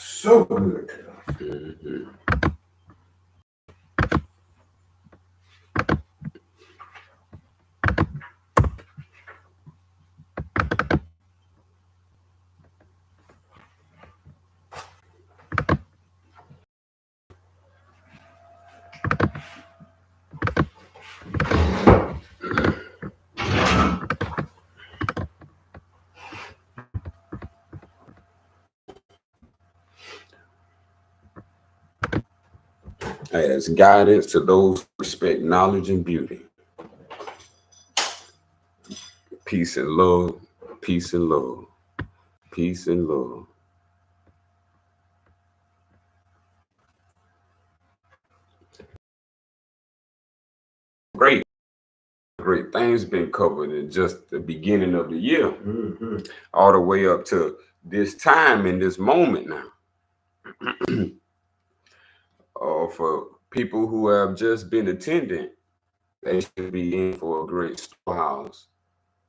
So good. Mm-hmm. As guidance to those who respect knowledge and beauty. Peace and love, peace and love, peace and love. Great, great things been covered in just the beginning of the year, all the way up to this time in this moment now. For people who have just been attending, they should be in for a great storehouse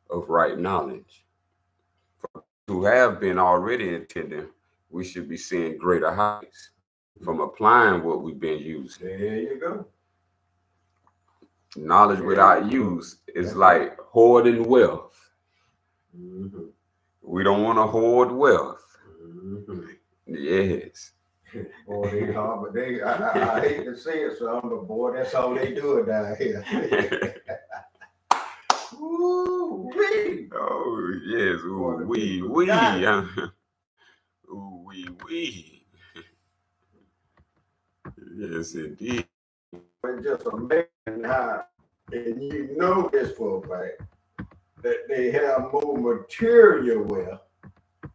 of right knowledge. For who have been already attending, we should be seeing greater heights from applying what we've been using. There you go. Knowledge without use is like hoarding wealth. We don't want to hoard wealth. Yes. Boy, they hard, but I hate to say it, son, but boy, that's all they do down here. Ooh-wee. Oh, yes. Ooh, wee. Ooh, wee. Yes, indeed. It's just amazing how, and you know this for a fact, that they have more material wealth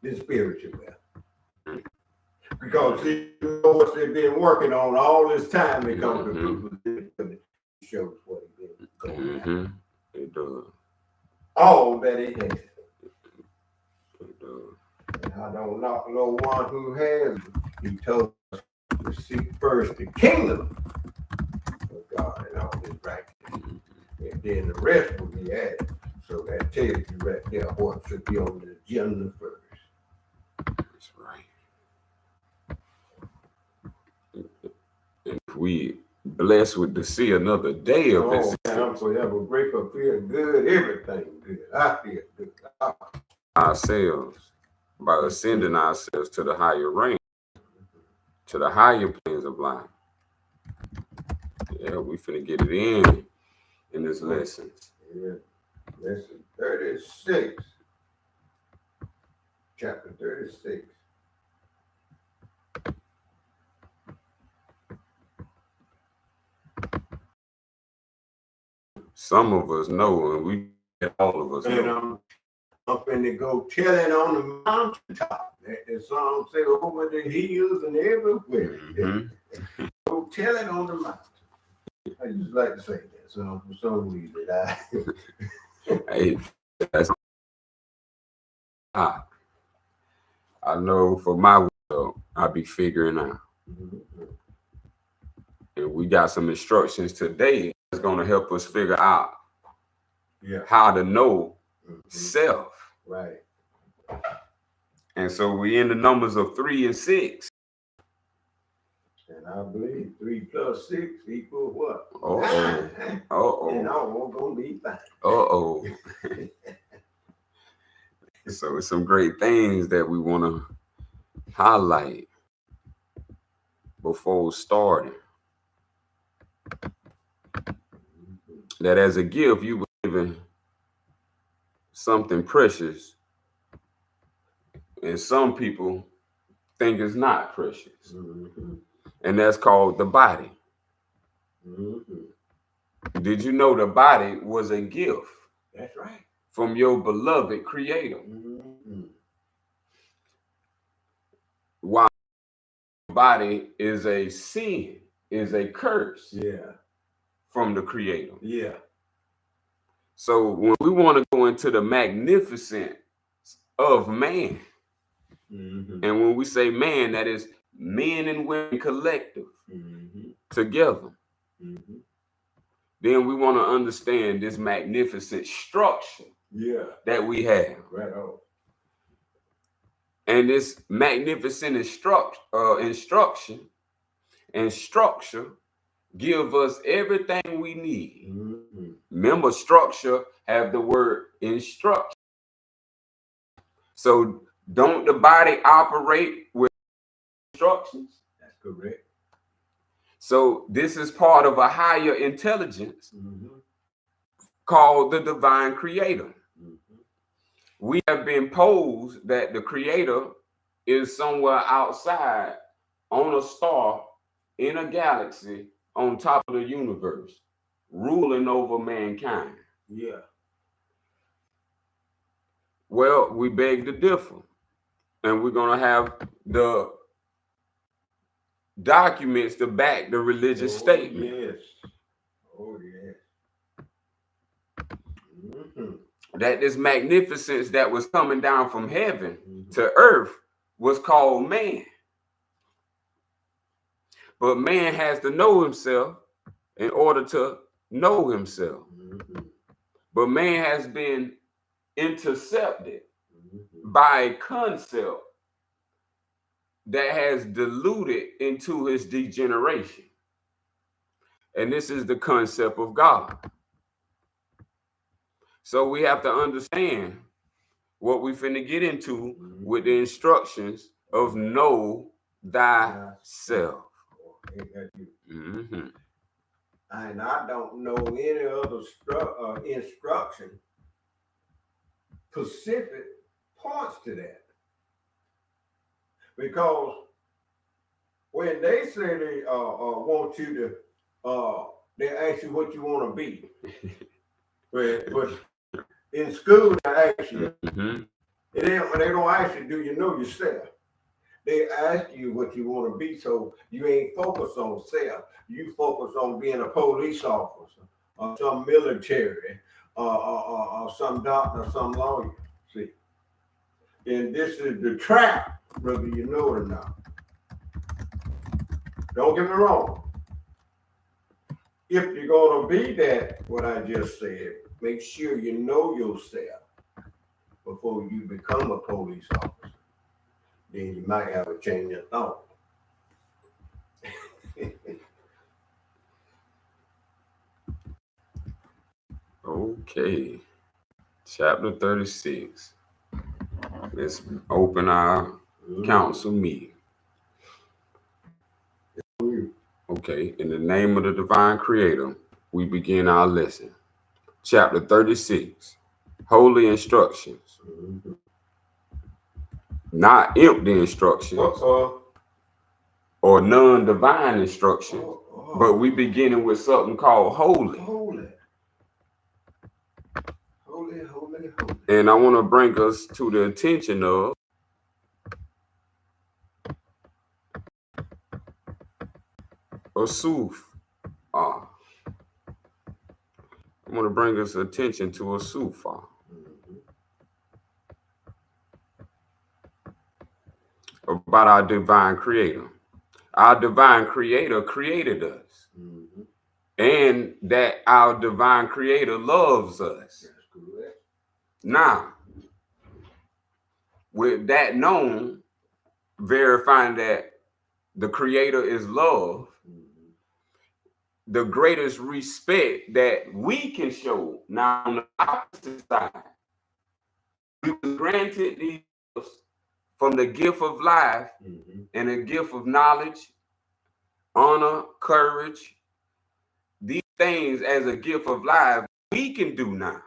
than spiritual wealth. Because you know what they've been working on all this time, they come to people shows what they've been going It does. all that it has. It does. And I don't know one who has. He told us to seek first the kingdom of God and all his righteousness. And then the rest will be added. So that tells you right there what should be on the agenda first. That's right. And if we blessed with to see another day of it. I'm forever grateful, feel good, everything good. I feel good. Ourselves by ascending ourselves to the higher range, to the higher planes of life. Yeah, we finna get it in this lesson. Yeah. Lesson 36. Chapter 36. Some of us know, and all of us know. And I'm finna go tell it on the mountaintop. The song say over the hills and everywhere. Go tell it on the mountain. I just like to say that song for some reason. Hey, that's I know for my will, I'll be figuring out. And we got some instructions today that's going to help us figure out how to know self. Right. And so we in the numbers of 3 and 6. And I believe 3 plus 6 equals what? Uh-oh. And all gonna be fine. Uh-oh. So it's some great things that we want to highlight before starting. That as a gift, you were given something precious, and some people think it's not precious. And that's called the body. Did you know the body was a gift? That's right. From your beloved creator. While the body is a sin, is a curse. Yeah. From the creator. Yeah. So when we want to go into the magnificence of man, and when we say man, that is men and women collective together. Then we want to understand this magnificent structure that we have. Right on. And this magnificent instruction and structure give us everything we need. Mm-hmm. Remember, structure have the word instruction. So don't the body operate with instructions? That's correct. So this is part of a higher intelligence called the divine creator. We have been posed that the creator is somewhere outside on a star in a galaxy on top of the universe, ruling over mankind. Yeah. Well, we beg to differ, and we're going to have the documents to back the religious statement. Yes. Oh, yes. That this magnificence that was coming down from heaven to earth was called man. But man has to know himself in order to know himself. But man has been intercepted by a concept that has diluted into his degeneration. And this is the concept of God. So we have to understand what we finna get into with the instructions of know thyself. And I don't know any other instruction specific points to that. Because when they say they want you to, they ask you what you want to be. but in school, they ask you, they don't ask you, do you know yourself? They ask you what you want to be, so you ain't focused on self. You focus on being a police officer, or some military, or some doctor, some lawyer. See, and this is the trap, whether you know it or not. Don't get me wrong. If you're gonna be that, what I just said, make sure you know yourself before you become a police officer. Then you might have a change of thought. Okay. Chapter 36. Let's open our council meeting. Okay. In the name of the divine creator, we begin our lesson. Chapter 36. Holy instructions. Not empty instructions or non-divine instructions, but we beginning with something called holy. Holy. And I want to bring us to the attention of Sufian. I want to bring us attention to Sufian. About our divine creator. Our divine creator created us. And that our divine creator loves us. Now, with that known, verifying that the creator is love, the greatest respect that we can show now on the opposite side, we were granted these from the gift of life and a gift of knowledge, honor, courage. These things as a gift of life we can do now.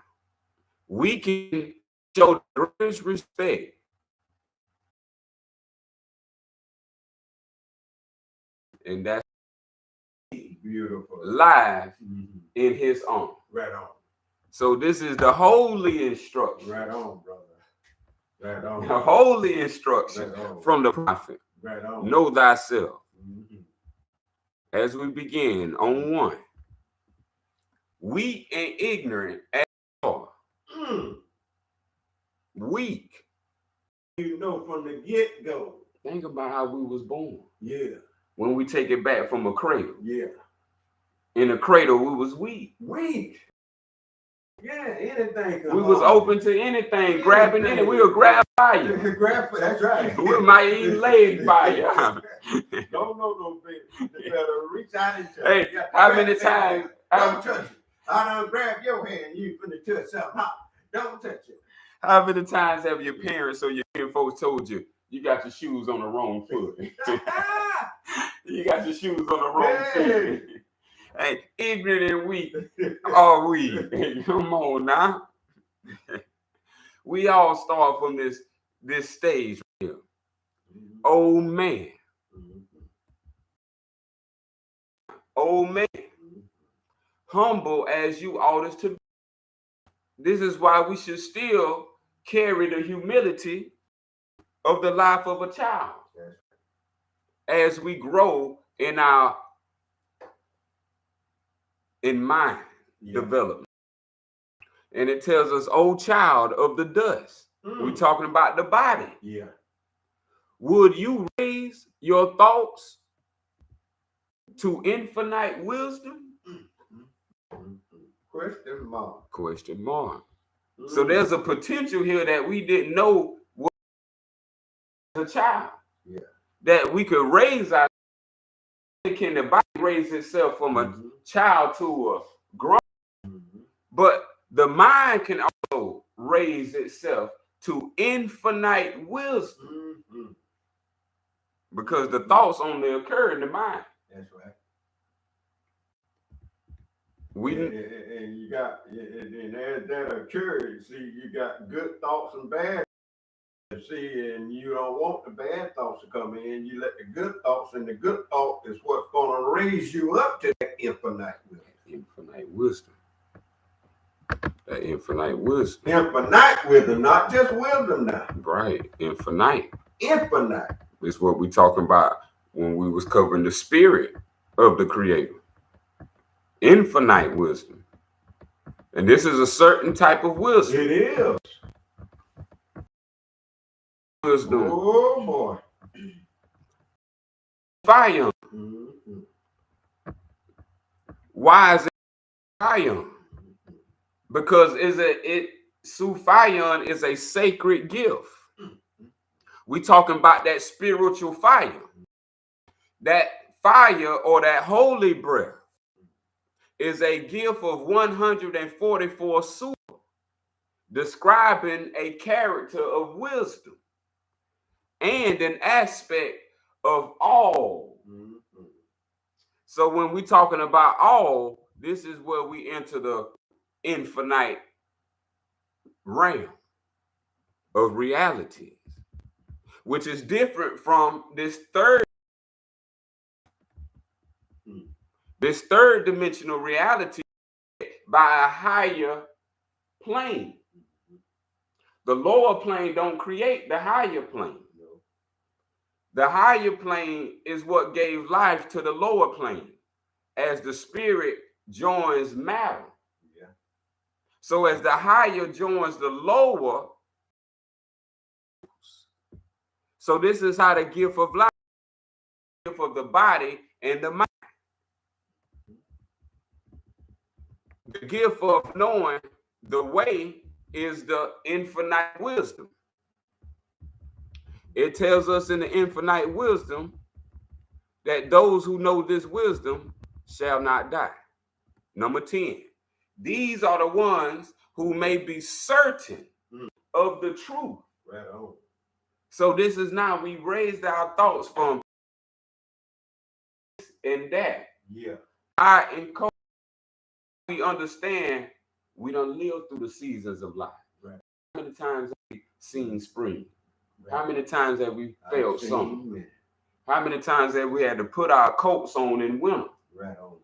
We can show the greatest respect. And that's beautiful. Live in his honor. Right on. So this is the holy instruction. Right on, brother. Right on. The holy instruction from the prophet. Right on. Know thyself. As we begin on 1. Weak and ignorant as you are. Weak. You know from the get-go. Think about how we was born. Yeah. When we take it back from a cradle. Yeah. In a cradle, we was weak. Weak. Yeah, anything. We was open to anything, grabbing in it. We would grab fire. That's right. We might even lay in fire. Don't know no thing. You better reach out and touch. Hey, how many times? Don't touch it. I done grab your hand. You finna touch something. Don't touch it. How many times have your parents or your folks told you you got your shoes on the wrong foot? You got your shoes on the wrong foot. Hey, ignorant and weak are we? Come on now. We all start from this stage here. Old man. Old man. Humble as you ought to be. This is why we should still carry the humility of the life of a child as we grow in mind development. And it tells us, "O child of the dust." We're talking about the body. Yeah. Would you raise your thoughts to infinite wisdom? Question mark. Question mark. So there's a potential here that we didn't know was a child. Yeah. That we could raise our. Can the body raise itself from a child to a grown? But the mind can also raise itself to infinite wisdom. Because the thoughts only occur in the mind. That's right. And you got, and as that occurs, see, you got good thoughts and bad. See, and you don't want the bad thoughts to come in. You let the good thoughts, and the good thought is what's going to raise you up to that infinite wisdom. Infinite wisdom. That infinite wisdom. Infinite wisdom, not just wisdom now. Right, infinite. Infinite. Is what we're talking about when we was covering the spirit of the Creator. Infinite wisdom. And this is a certain type of wisdom. It is. Wisdom. Oh boy. Sufian. Why is it Sufian? Because Sufian is a sacred gift. We talking about that spiritual fire. That fire or that holy breath is a gift of 144 surah, describing a character of wisdom and an aspect of all. So when we're talking about all, this is where we enter the infinite realm of realities, which is different from this third dimensional reality by a higher plane. The lower plane don't create the higher plane. The higher plane is what gave life to the lower plane as the spirit joins matter. Yeah. So as the higher joins the lower, so this is how the gift of life, the gift of the body and the mind. The gift of knowing the way is the infinite wisdom. It tells us in the infinite wisdom that those who know this wisdom shall not die. Number 10, these are the ones who may be certain of the truth. Right on. So this is now we raised our thoughts from this and that. Yeah. I encourage we understand we don't live through the seasons of life. Right. How many times have we seen spring? Right. How many times have we felt summer? How many times have we had to put our coats on in winter? Right on.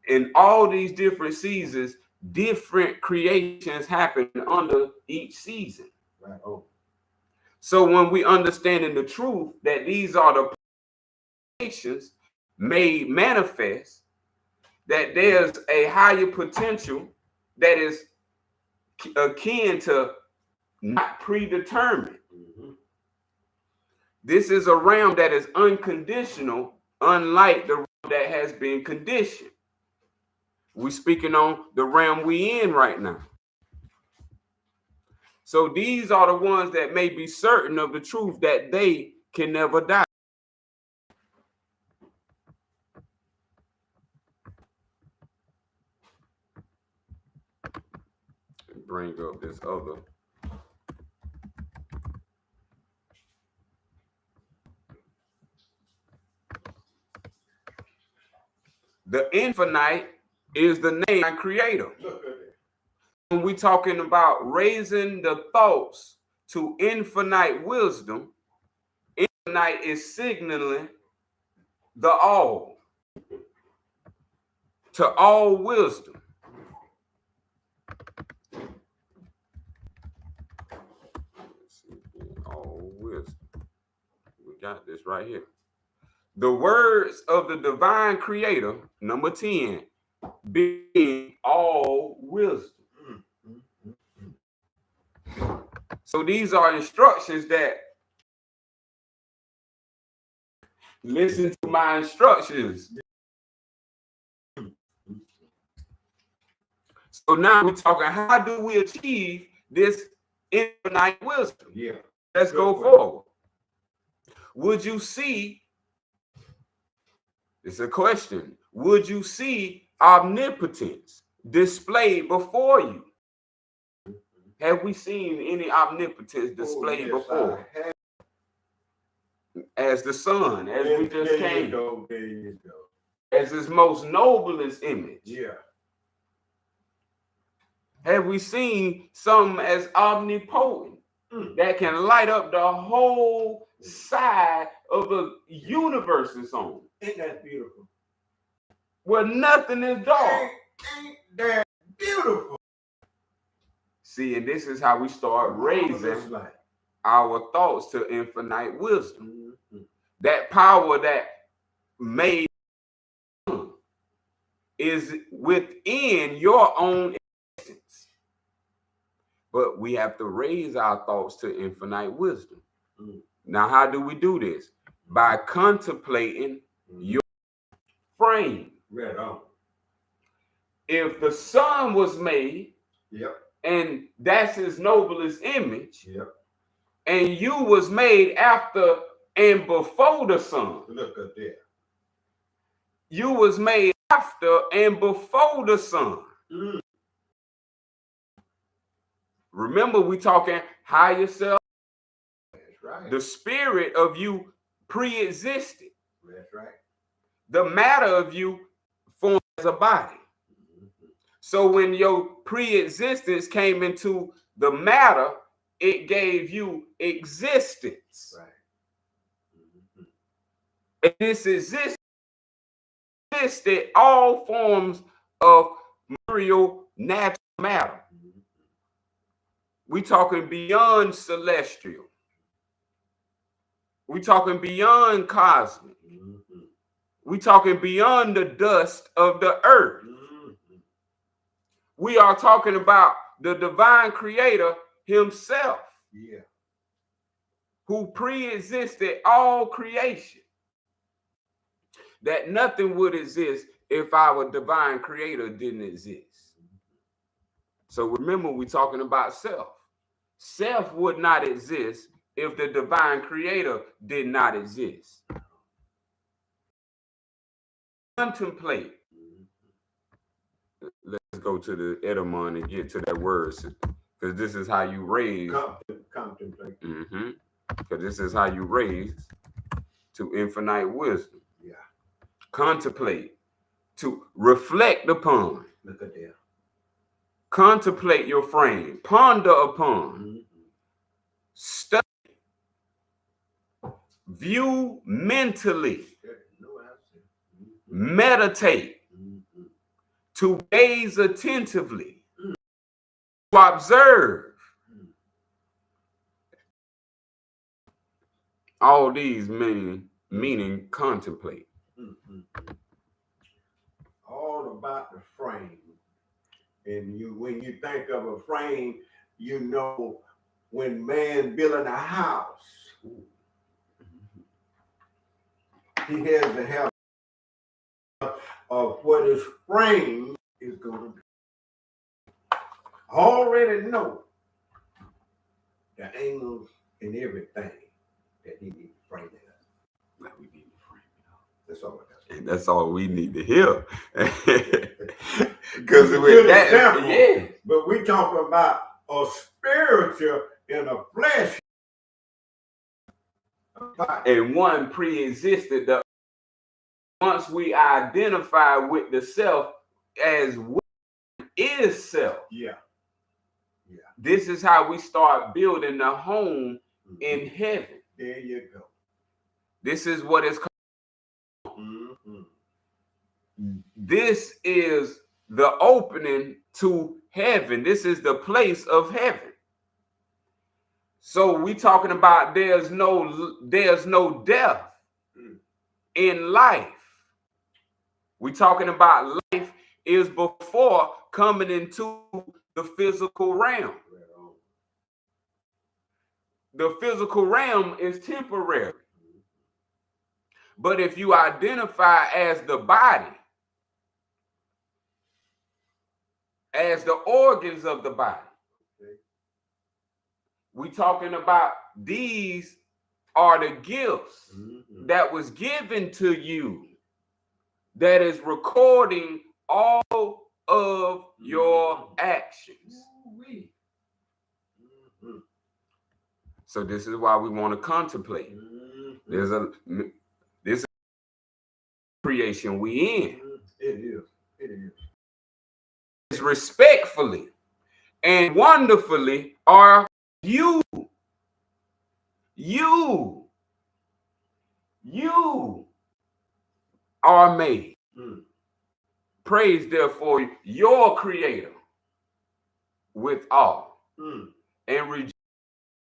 In all these different seasons, different creations happen under each season. Right on. So when we understand in the truth that these are the creations made manifest, that there's a higher potential that is akin to not predetermined. This is a realm that is unconditional, unlike the realm that has been conditioned. We're speaking on the realm we in right now. So these are the ones that may be certain of the truth that they can never die. Bring up this other. The infinite is the name creator. When we're talking about raising the thoughts to infinite wisdom, infinite is signaling the all, to all wisdom. Let's see, all wisdom. We got this right here. The words of the divine creator, number 10, being all wisdom. So these are instructions that listen to my instructions. So now we're talking, how do we achieve this infinite wisdom? Yeah. Let's go forward. Would you see, it's a question, would you see omnipotence displayed before you? Have we seen any omnipotence displayed before? As the sun, as we just came. There you go. As his most noblest image. Yeah. Have we seen some as omnipotent that can light up the whole side of the universe it's on? Ain't that beautiful? Where nothing is dark. Ain't that beautiful? See, and this is how we start raising our thoughts to infinite wisdom. That power that made is within your own existence. But we have to raise our thoughts to infinite wisdom. Now, how do we do this? By contemplating your frame. Right on. If the sun was made, and that's his noblest image, and you was made after and before the sun. Look at that. You was made after and before the sun. Remember, we talking higher self. That's right. The spirit of you pre-existed. That's right. The matter of you formed as a body. So when your pre-existence came into the matter, it gave you existence. Right. And this existed all forms of material, natural matter. We talking beyond celestial. We talking beyond cosmic. We talking beyond the dust of the earth. We are talking about the divine creator himself. Yeah. Who pre-existed all creation. That nothing would exist if our divine creator didn't exist. So remember, we're talking about self. Self would not exist if the divine creator did not exist. Contemplate. Let's go to the etymon and get to that word, because this is how you raise. Contemplate. Because this is how you raise to infinite wisdom. Yeah. Contemplate, to reflect upon. Look at that. Contemplate your frame. Ponder upon. Study. View mentally. Meditate. To gaze attentively. To observe. All these meaning contemplate. All about the frame. And when you think of a frame, you know when man building a house, he has to have of what his frame is going to be. Already know the angles and everything that he needs to frame it up. That we need to frame it up. That's all I got. And that's all we need to hear. Because with that, example, yeah. But we talking about a spiritual in a flesh. And one pre-existed. Once we identify with the self as what is self. Yeah. This is how we start building the home in heaven. There you go. This is what it's called. This is the opening to heaven. This is the place of heaven. So we talking about there's no death in life. We talking about life is before coming into the physical realm. The physical realm is temporary. But if you identify as the body, as the organs of the body, we talking about these are the gifts that was given to you that is recording all of your actions. So this is why we want to contemplate. This is creation we in. It is. It's respectfully and wonderfully are you are made. Praise therefore your creator with awe and rejoice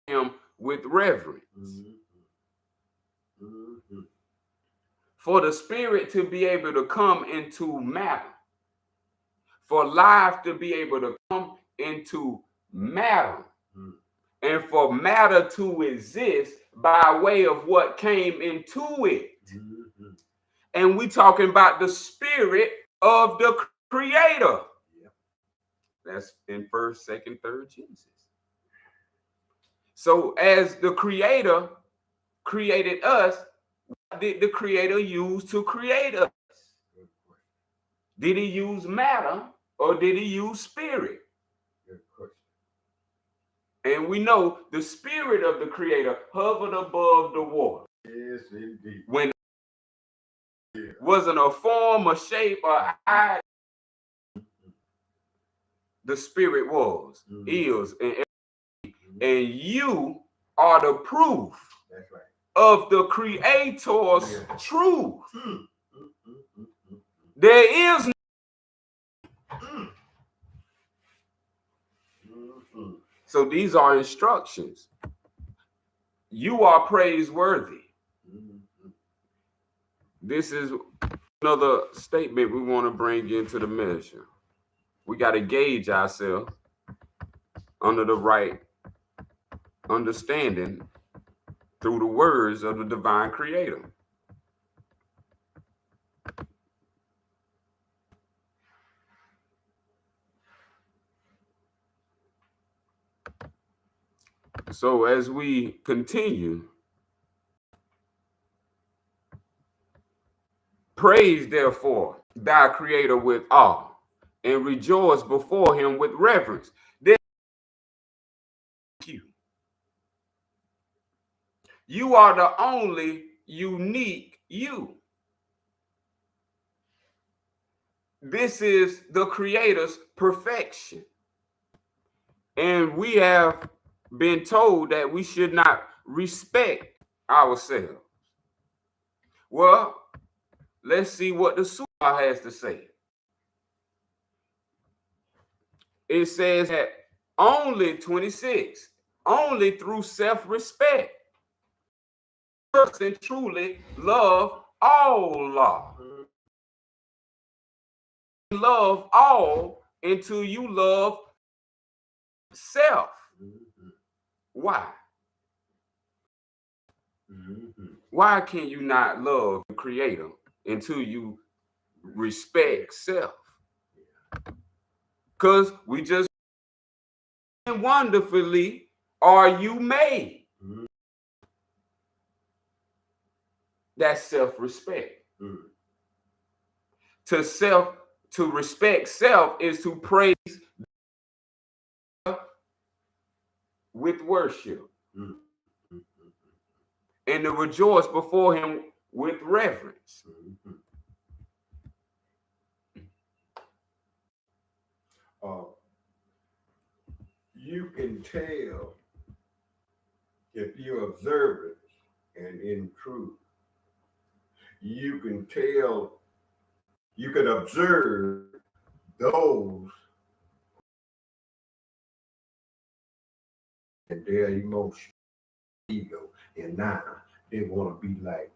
him with reverence. For the spirit to be able to come into matter, for life to be able to come into matter, and for matter to exist by way of what came into it. And we talking about the spirit of the creator. That's in 1st, 2nd, 3rd Genesis. So as the creator created us, what did the creator use to create us? Did he use matter or did he use spirit? And we know the spirit of the creator hovered above the water. Yes, indeed. When it wasn't a form, a shape, or eye, the spirit was, is, and you are the proof of the creator's truth. There is So these are instructions. You are praiseworthy. This is another statement we want to bring into the measure. We got to gauge ourselves under the right understanding through the words of the divine creator. So as we continue, praise therefore thy creator with awe and rejoice before him with reverence. Then you are the only unique you. This is the creator's perfection. And we have been told that we should not respect ourselves. Well, let's see what the Sufian has to say. It says that only 26, only through self-respect, person truly love all. Love all until you love self. Why? Why can you not love the creator until you respect self? Because we just wonderfully are you made? Mm-hmm. That's self-respect. Mm-hmm. To respect self is to praise with worship. Mm-hmm. And to rejoice before him with reverence. Mm-hmm. You can tell if you're observant and in truth. You can tell, you can observe those and their emotion, ego, and now they want to be like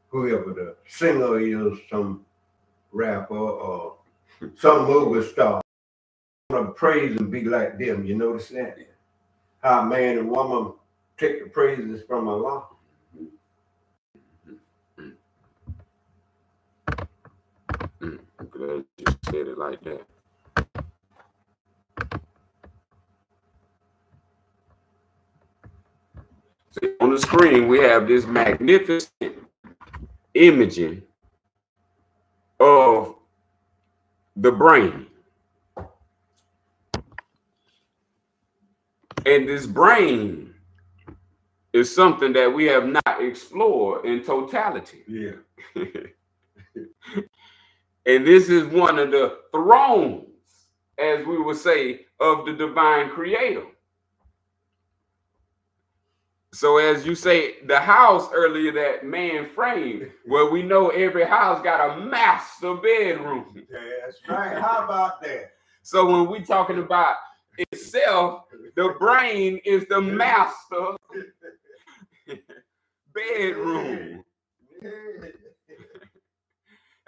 whoever the singer is, some rapper or some movie star. Want to praise and be like them. You notice that? How man and woman take the praises from Allah. I'm glad you said it like that. So on the screen, we have this magnificent imaging of the brain. And this brain is something that we have not explored in totality. Yeah. And this is one of the thrones, as we would say, of the divine creator. So as you say, the house earlier that man framed, well, we know every house got a master bedroom. That's right. How about that? So when we're talking about itself, the brain is the master bedroom.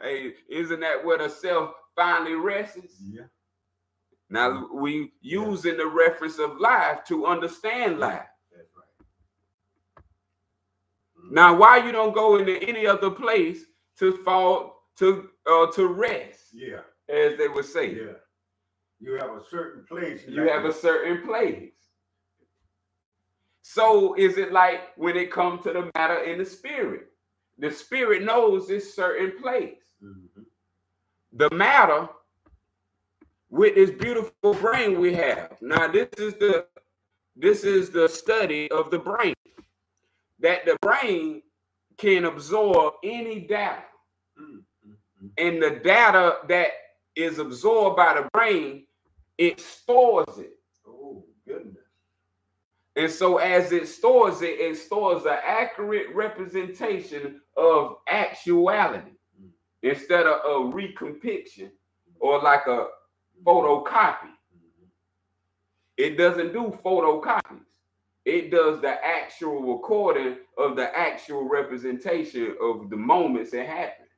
Hey, isn't that where the self finally rests? Yeah. Now we using the reference of life to understand life. That's right. Now, why you don't go into any other place to fall to rest? Yeah. As they would say. Yeah. You have a certain place. You have a certain place. So is it like when it comes to the matter in the spirit? The spirit knows this certain place. Mm-hmm. The matter with this beautiful brain we have. Now, this is the study of the brain. That the brain can absorb any data. Mm-hmm. And the data that is absorbed by the brain, it stores it. Oh, goodness. And so as it stores an accurate representation of actuality instead of a recompiction or like a photocopy. It doesn't do photocopies. It does the actual recording of the actual representation of the moments that happened.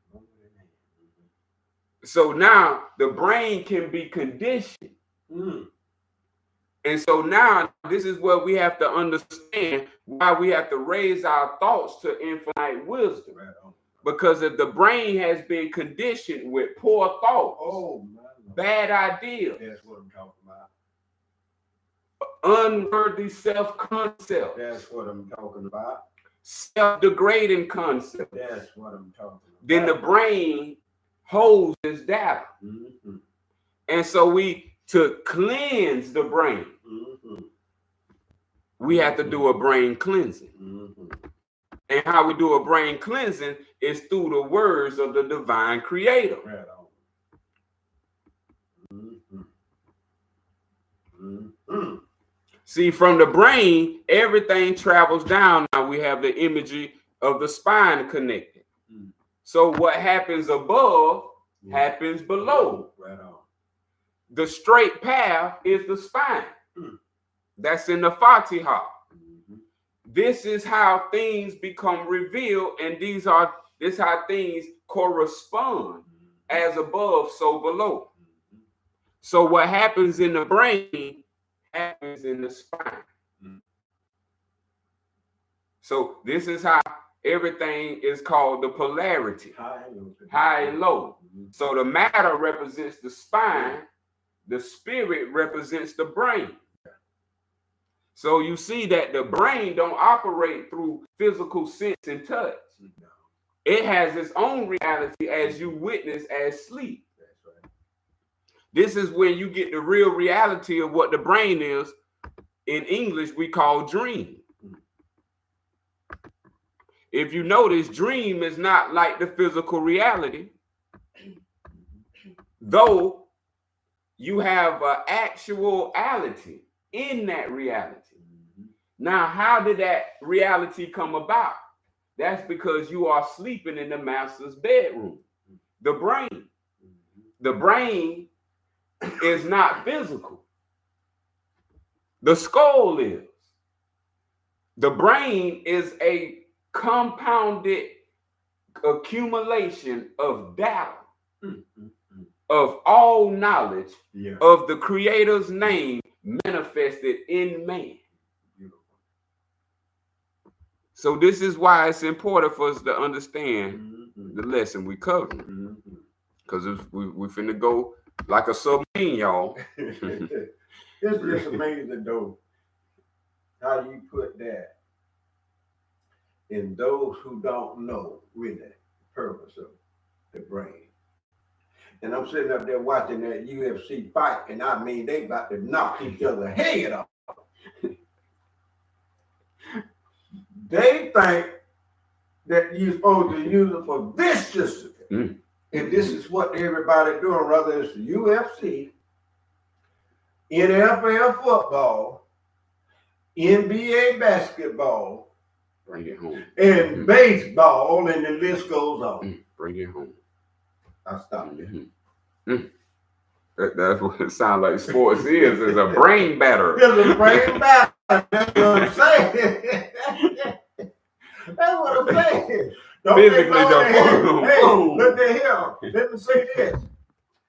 So now the brain can be conditioned. And so now this is where we have to understand why we have to raise our thoughts to infinite wisdom. Because if the brain has been conditioned with poor thoughts, bad ideas, that's what I'm talking about. Unworthy self-concept. That's what I'm talking about. Self-degrading concept. That's what I'm talking about. Then the brain holds this data. Mm-hmm. And so to cleanse the brain, we have to do a brain cleansing. Mm-hmm. And how we do a brain cleansing is through the words of the divine creator. Right on. Mm-hmm. Mm-hmm. See, from the brain, everything travels down. Now we have the imagery of the spine connected. So what happens above happens below. Right on. The straight path is the spine. That's in the Fatiha. This is how things become revealed, and this is how things correspond. As above, so below. So what happens in the brain happens in the spine. So this is how everything is called the polarity. High and low. So the matter represents the spine. The spirit represents the brain. So you see that the brain don't operate through physical sense and touch. No. It has its own reality as you witness as sleep. That's right. This is when you get the real reality of what the brain is. In English, we call dream. If you notice, dream is not like the physical reality, though you have an actuality in that reality. Now, how did that reality come about? That's because you are sleeping in the master's bedroom. The brain. The brain is not physical. The skull is. The brain is a compounded accumulation of data, of all knowledge, of the Creator's name manifested in man. So this is why it's important for us to understand the lesson we covered. Because we finna go like a submarine, y'all. It's just amazing, though, how you put that in those who don't know really the purpose of the brain. And I'm sitting up there watching that UFC fight, and I mean, they about to knock each other head off. They think that you're supposed to use it for this system. And this is what everybody doing, whether it's the UFC, NFL football, NBA basketball, bring it home, and baseball, and the list goes on. Bring it home. I stopped there. That's what it sounds like sports is a brain batter. It's a brain batter. That's what I'm saying. That's what I'm saying. Physically, hey, look at here. Let me say this.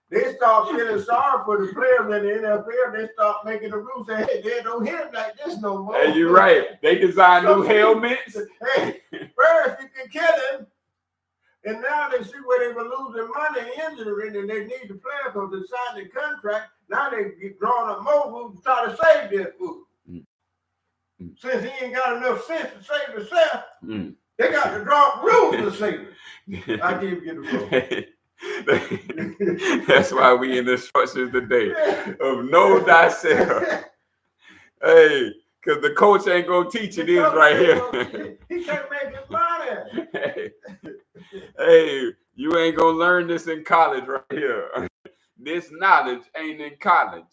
They start feeling sorry for the players in the NFL. They start making the rules say, hey, they don't hit him like this no more. Hey, you're right. They design new helmets. Hey, first you can kill him. And now they see where they were losing money and injury, and they need the player because they signed the contract. Now they get drawn up more rules to try to save their food. Since he ain't got enough sense to save himself, they got to draw rules to save him. I can't get the rule. That's why we in the instructions today of know thyself. Hey, because the coach ain't gonna teach you this right here. He can't make his money. Hey, you ain't gonna learn this in college right here. This knowledge ain't in college.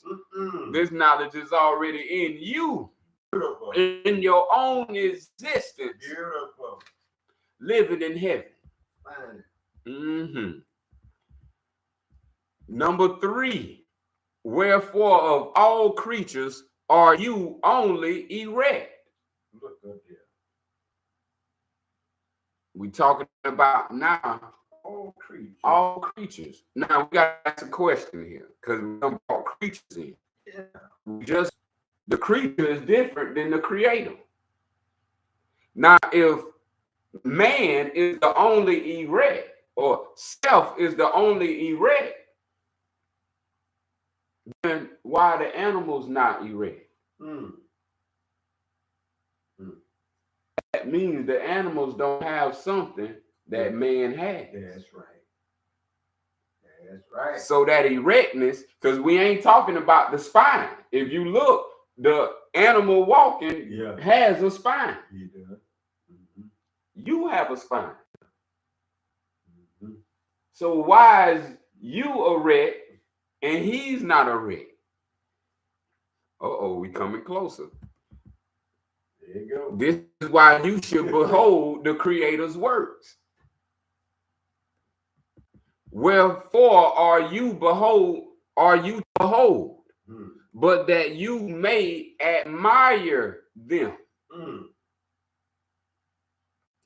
This knowledge is already in you. Beautiful. In your own existence. Beautiful. Living in heaven. Number 3, wherefore of all creatures are you only erect? Look up here. We talking about now all creatures. All creatures. Now we got to ask a question here because we don't call creatures in. Yeah. The creature is different than the creator. Now, if man is the only erect, or self is the only erect, then why are the animals not erect? That means the animals don't have something that man has. That's right. That's right. So that erectness, because we ain't talking about the spine. If you look, the animal walking has a spine. He does. You have a spine. So why is you erect and he's not erect? We coming closer. There you go. This is why you should behold the Creator's works. Wherefore are you behold, but that you may admire them.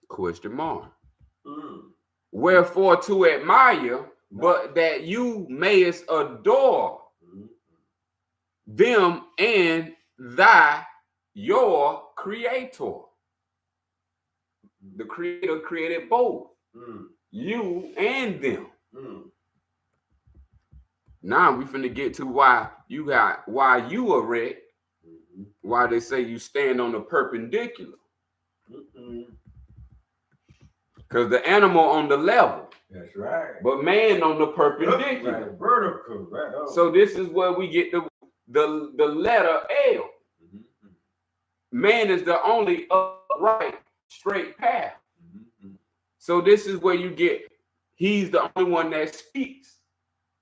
Question mark. Wherefore to admire, but that you mayest adore them and your creator. The Creator created both you and them. Now we finna get to why you erect why they say you stand on the perpendicular. Because the animal on the level. That's right. But man on the perpendicular. Right, vertical, right. Oh. So this is where we get the letter L. Man is the only upright, straight path. So this is where you get, he's the only one that speaks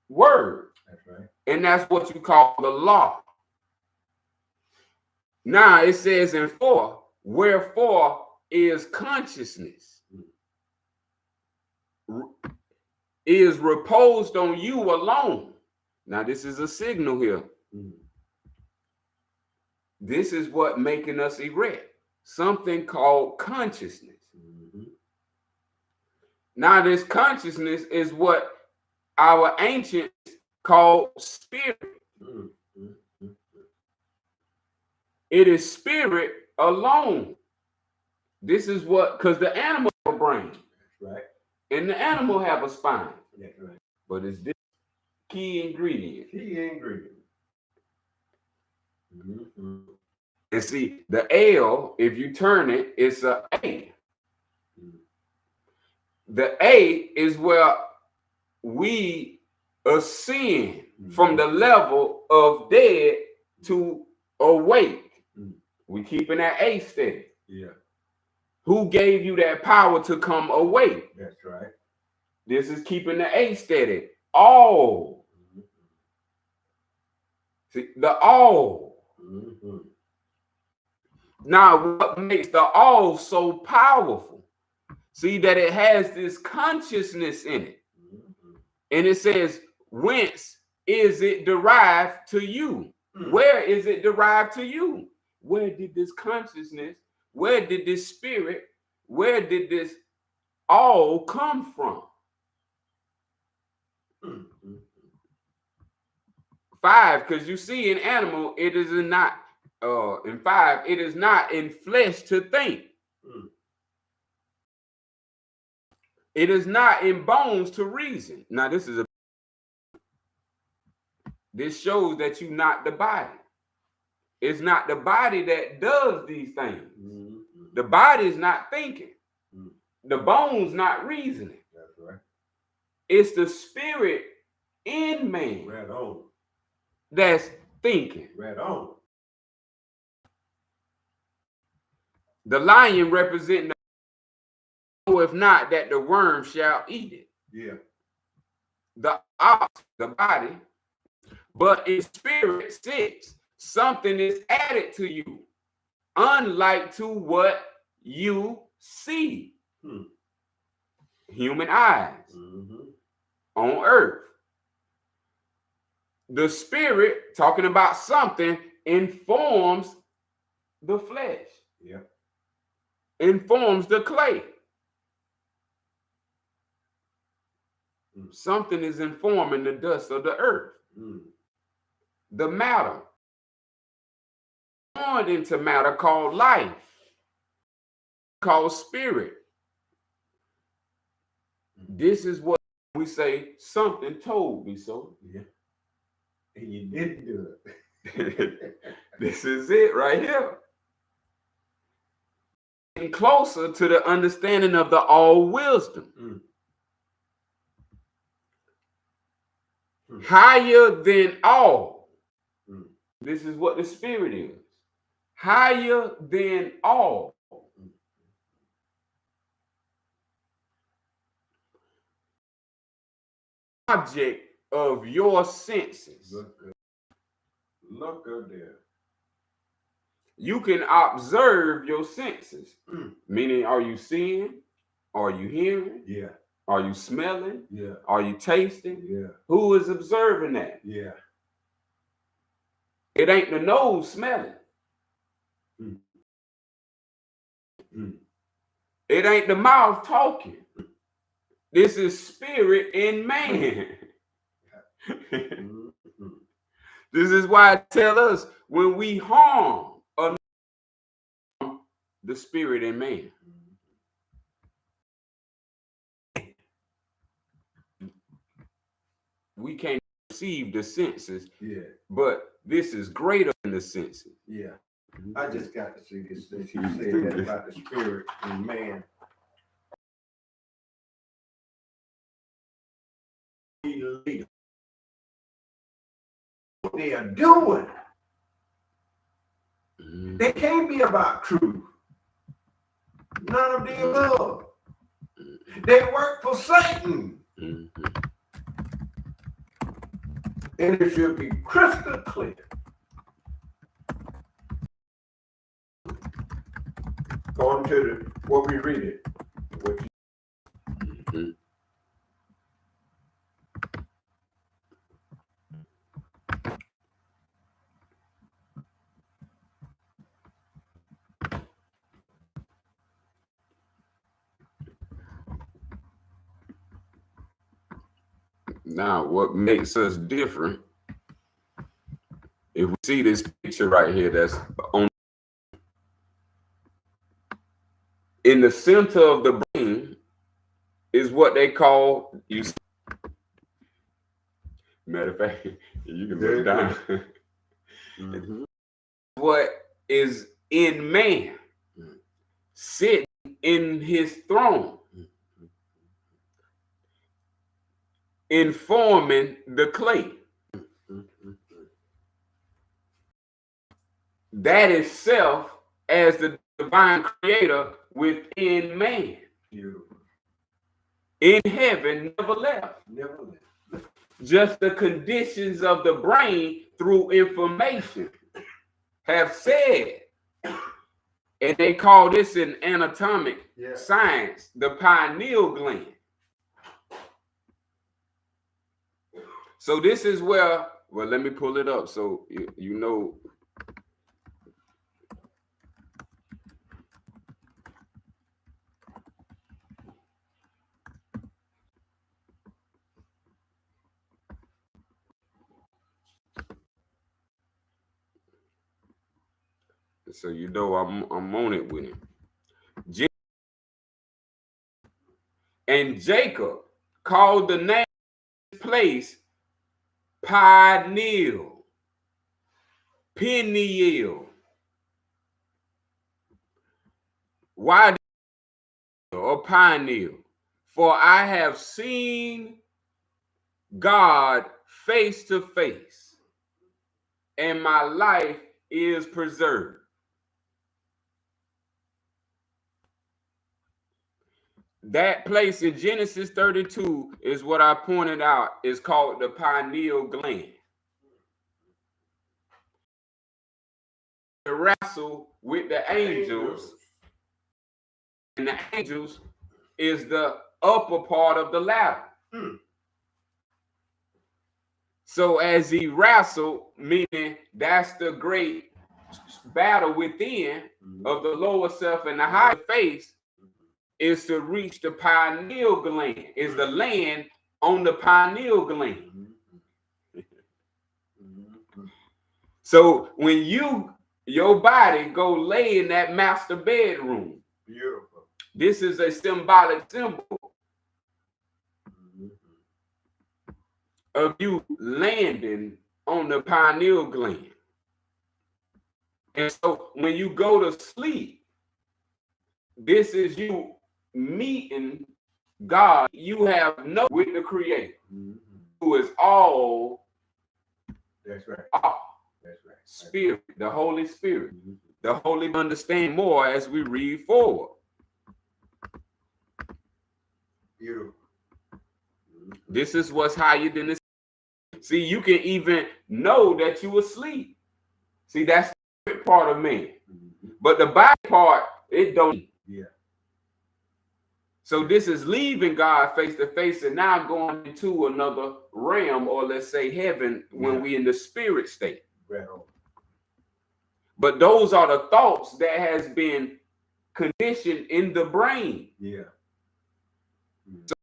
word. That's right. And that's what you call the law. Now it says in 4, wherefore is consciousness is reposed on you alone. Now this is a signal here. This is what making us erect. Something called consciousness. Now this consciousness is what our ancients called spirit. It is spirit alone. This is what, because the animal have a brain. That's right. And the animal have a spine. That's right. But it's this key ingredient. Key ingredient. And see, the L, if you turn it, it's a A. The A is where we ascend from the level of dead to awake. We keeping that A steady. Yeah. Who gave you that power to come awake? That's right. This is keeping the A steady. All. See, the all. Now, what makes the all so powerful? See that it has this consciousness in it. And it says, whence is it derived to you? Where is it derived to you? Where did this consciousness, where did this spirit, where did this all come from? 5, because you see in animal, it is not, in 5, it is not in flesh to think. It is not in bones to reason. Now, this shows that you're not the body. It's not the body that does these things. The body is not thinking. The bones not reasoning. That's right. It's the spirit in man Right on. that's thinking. Right on. The lion representing the, if not, that the worm shall eat it. Yeah. The ox, the body, but in spirit 6, something is added to you, unlike to what you see. Human eyes on earth. The spirit, talking about something, informs the flesh. Yeah. Informs the clay. Something is informing the dust of the earth. The matter. Born into matter called life. Called spirit. This is what we say, something told me so. Yeah. And you didn't do it. This is it right here. And closer to the understanding of the all wisdom. Higher than all. This is what the spirit is. Higher than all. Object of your senses. Look up there. You can observe your senses. Meaning, are you seeing? Are you hearing? Yeah. Are you smelling? Yeah. Are you tasting? Yeah. Who is observing that? Yeah. It ain't the nose smelling. It ain't the mouth talking. This is spirit in man. This is why I tell us when we harm the spirit in man. We can't perceive the senses, yeah, but this is greater than the senses. Yeah. I just got to see this since you said that about the spirit in man. What they are doing. They can't be about truth. None of the above. They work for Satan. And it should be crystal clear. According to what we read it. Now, what makes us different, if we see this picture right here that's on in the center of the brain is what they call, you see, matter of fact, you can look down. What is in man, sitting in his throne, informing the clay. That is self as the divine creator within man. Beautiful. In heaven, never left. Never left. Just the conditions of the brain through information have said, and they call this in anatomic science, the pineal gland. So this is where, well, let me pull it up so you know. So you know I'm on it with him. And Jacob called the name of this place Peniel. Peniel. Why or Peniel? For I have seen God face to face, and my life is preserved. That place in Genesis 32 is what I pointed out, is called the pineal gland. To wrestle with the angels, and the angels is the upper part of the ladder. So as he wrestled, meaning that's the great battle within of the lower self and the higher face, is to reach the pineal gland, is the land on the pineal gland. So when your body go lay in that master bedroom, beautiful. This is a symbolic symbol of you landing on the pineal gland. And so when you go to sleep, this is you meeting God. You have no with the Creator, who is all. That's right. All. That's right. Spirit, the Holy Spirit. The Holy understand more as we read forward. Beautiful. This is what's higher than this. See, you can even know that you asleep. See, that's the part of man. But the body part, it don't. Yeah. So this is leaving God face to face and now going into another realm, or let's say heaven, when we in the spirit state. Right on. But those are the thoughts that has been conditioned in the brain. Yeah. So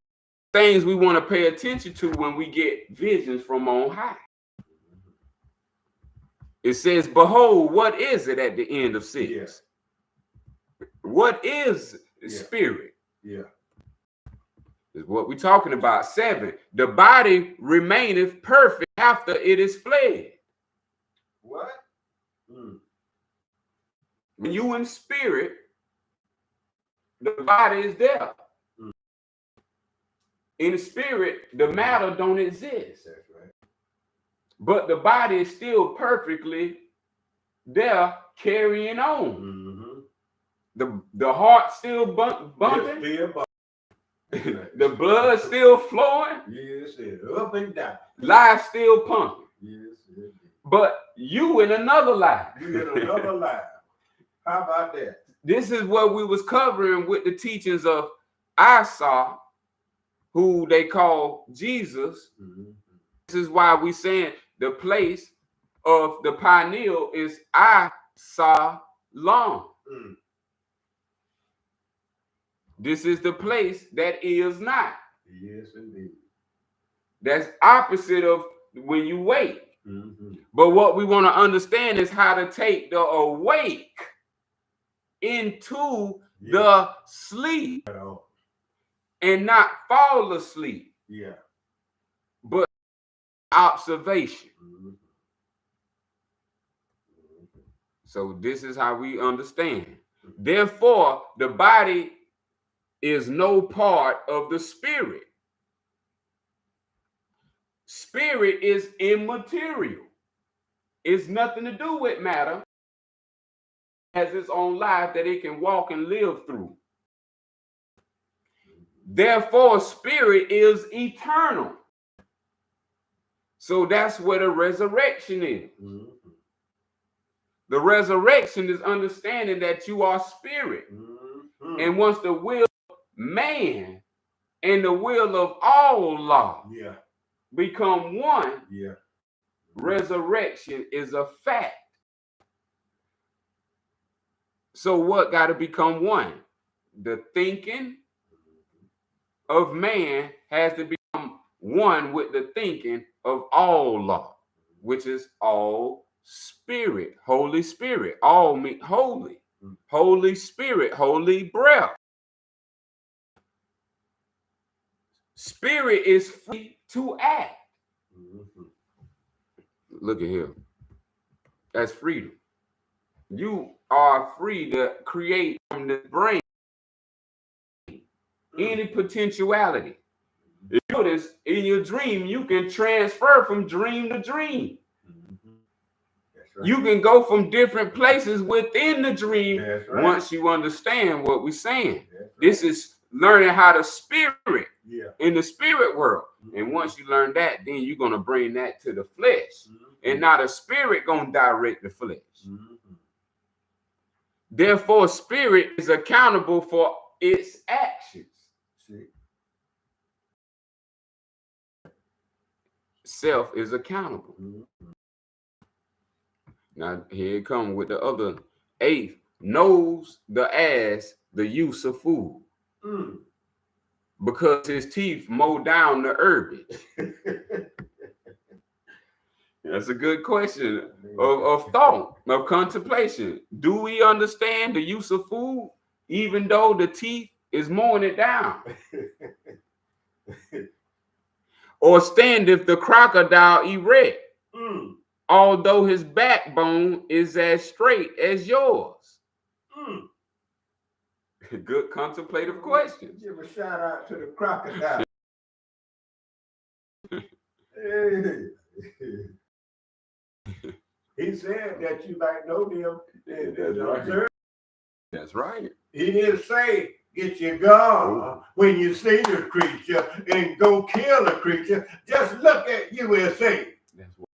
things we want to pay attention to when we get visions from on high. It says, behold, what is it at the end of 6? Yeah. What is spirit? Yeah. Is what we're talking about. 7. The body remaineth perfect after it is fled. What? When you in spirit, the body is there. In the spirit, the matter don't exist. That's right. But the body is still perfectly there carrying on. The heart still bumping. Still bumping. The blood still flowing. Yes, it's up and down. Life still pumping. Yes, it is. But you in another life. You in another life. How about that? This is what we was covering with the teachings of Isa, who they call Jesus. This is why we saying the place of the pineal is Isa long. This is the place that is not. Yes, indeed. That's opposite of when you wake. But what we want to understand is how to take the awake into the sleep and not fall asleep. Yeah. But observation. So this is how we understand. Therefore, the body is no part of the spirit. Spirit is immaterial. It's nothing to do with matter. It has its own life that it can walk and live through. Therefore, spirit is eternal. So that's where the resurrection is. The resurrection is understanding that you are spirit. And once the will of man and the will of all law become one, resurrection is a fact. So what got to become one? The thinking of man has to become one with the thinking of all law, which is all spirit, Holy Spirit, all mean holy, Holy Spirit, holy breath. Spirit is free to act. Look at here. That's freedom. You are free to create from the brain any potentiality. You notice in your dream, you can transfer from dream to dream. Right. You can go from different places within the dream once you understand what we're saying. This is learning how to spirit in the spirit world. And once you learn that, then you're going to bring that to the flesh. And now the spirit going to direct the flesh. Therefore, spirit is accountable for its actions. Self is accountable. Now, here it comes with the other eighth. Knows the ass the use of food. Because his teeth mow down the herbage. That's a good question of thought, of contemplation. Do we understand the use of food, even though the teeth is mowing it down? Or standeth the crocodile erect, although his backbone is as straight as yours? Good contemplative questions. Give a shout out to the crocodile. He said that you might know them. That's right. That's right. He didn't say get your gun when you see the creature and go kill the creature. Just look at USA. That's what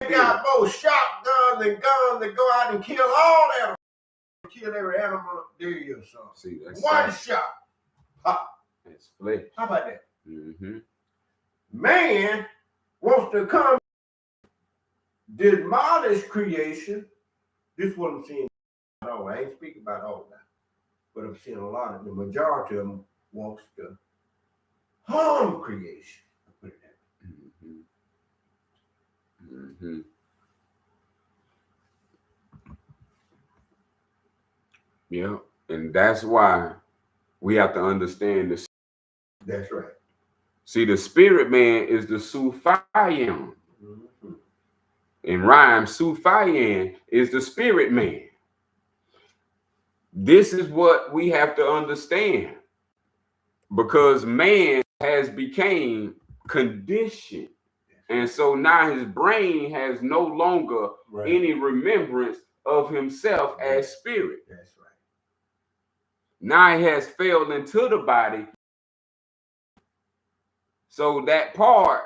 they got more shotguns and guns that go out and kill all animals. Kill every animal there you saw. See, that's one shot. That's flesh. How about that? Man wants to come demolish creation. This is what I'm seeing. I ain't speaking about all that, but I'm seeing a lot of the majority of them wants to harm creation. Put it that way. Yeah, and that's why we have to understand this. That's right. See, the spirit man is the Sufian. In rhyme, Sufian is the spirit man. This is what we have to understand, because man has become conditioned. And so now his brain has no longer any remembrance of himself as spirit. That's right. Now he has fell into the body. So that part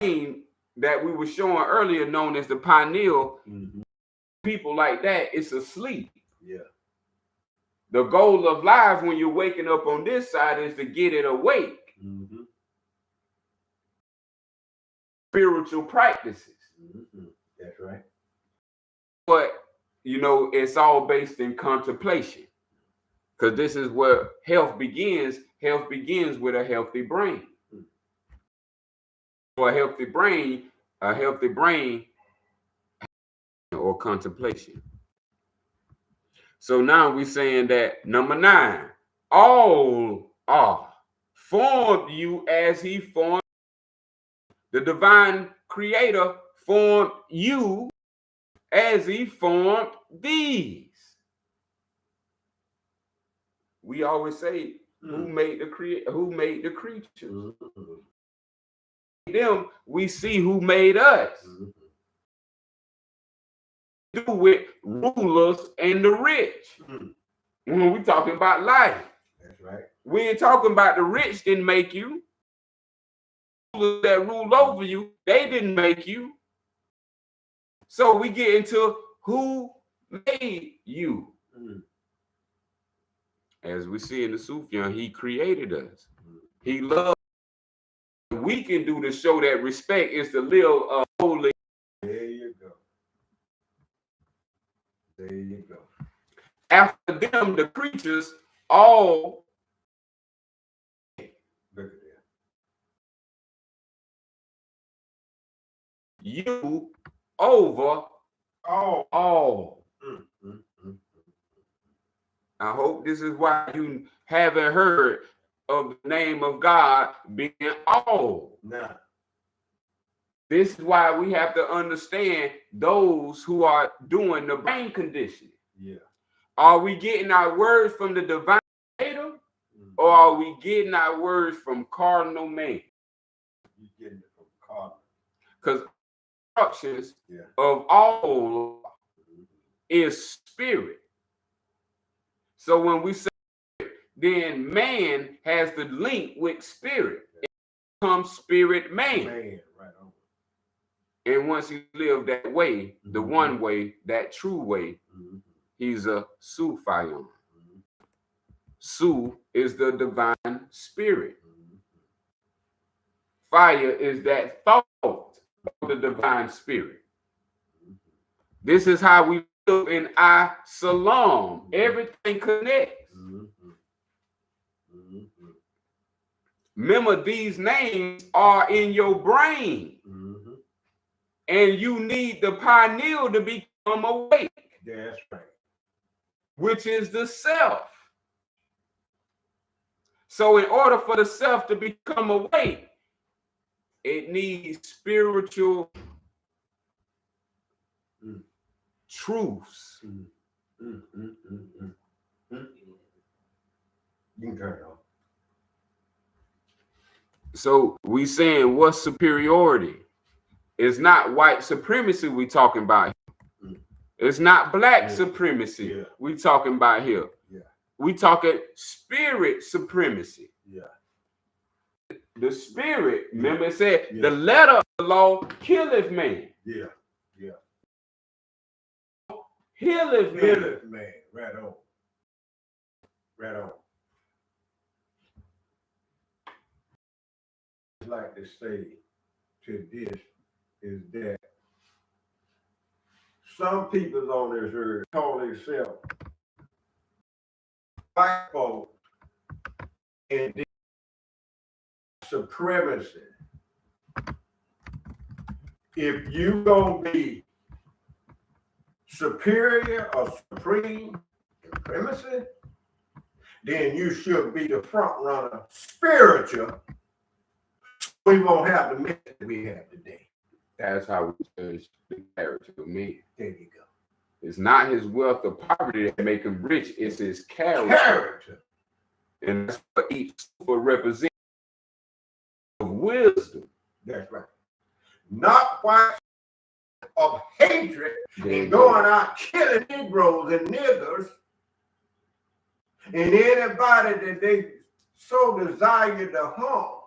that we were showing earlier, known as the pineal, people like that, it's asleep. Yeah. The goal of life when you're waking up on this side is to get it awake. Spiritual practices. That's right. But, you know, it's all based in contemplation. Because this is where health begins. Health begins with a healthy brain. For a healthy brain or contemplation. So now we're saying that number 9, all are formed you as he formed. The divine creator formed you as he formed these. We always say, who made the creatures? Them, we see who made us. Do with rulers and the rich. When we talking about life. That's right. We ain't talking about the rich didn't make you. Rulers that rule over you, they didn't make you. So we get into who made you. As we see in the Sufian, he created us. He loved us. What we can do to show that respect is to live holy. There you go. There you go. After them, the creatures all. Look at that. You over all. I hope this is why you haven't heard of the name of God being all. Nah. This is why we have to understand those who are doing the brain conditioning. Yeah. Are we getting our words from the divine creator, or are we getting our words from carnal man? You're getting it from carnal. Because instructions of all is spirit. So when we say then man has the link with spirit. It becomes spirit man. Right on. And once he lived that way, the one way, that true way, he's a Sufian. Su is the divine spirit. Fire is that thought of the divine spirit. This is how we live in our salam. Everything connects. Remember, these names are in your brain. And you need the pineal to become awake. That's right. Which is the self. So in order for the self to become awake, it needs spiritual truths. You can turn it on. So we saying what's superiority? It's not white supremacy we talking about here. It's not black supremacy we talking about here. We talking spirit supremacy. The spirit, remember it said, the letter of the law killeth man. Healeth man. Right on. Right on. I'd like to say to this is that some people on this earth call themselves white folk and supremacy. If you gonna be superior or supreme supremacy, then you should be the front runner spiritual. We won't have the mess that we have today. That's how we judge the character of men. There you go. It's not his wealth or poverty that make him rich. It's his character. Character. And that's what each super represents of wisdom. That's right. Not why of hatred There and going out killing Negroes and niggers and anybody that they so desire to harm.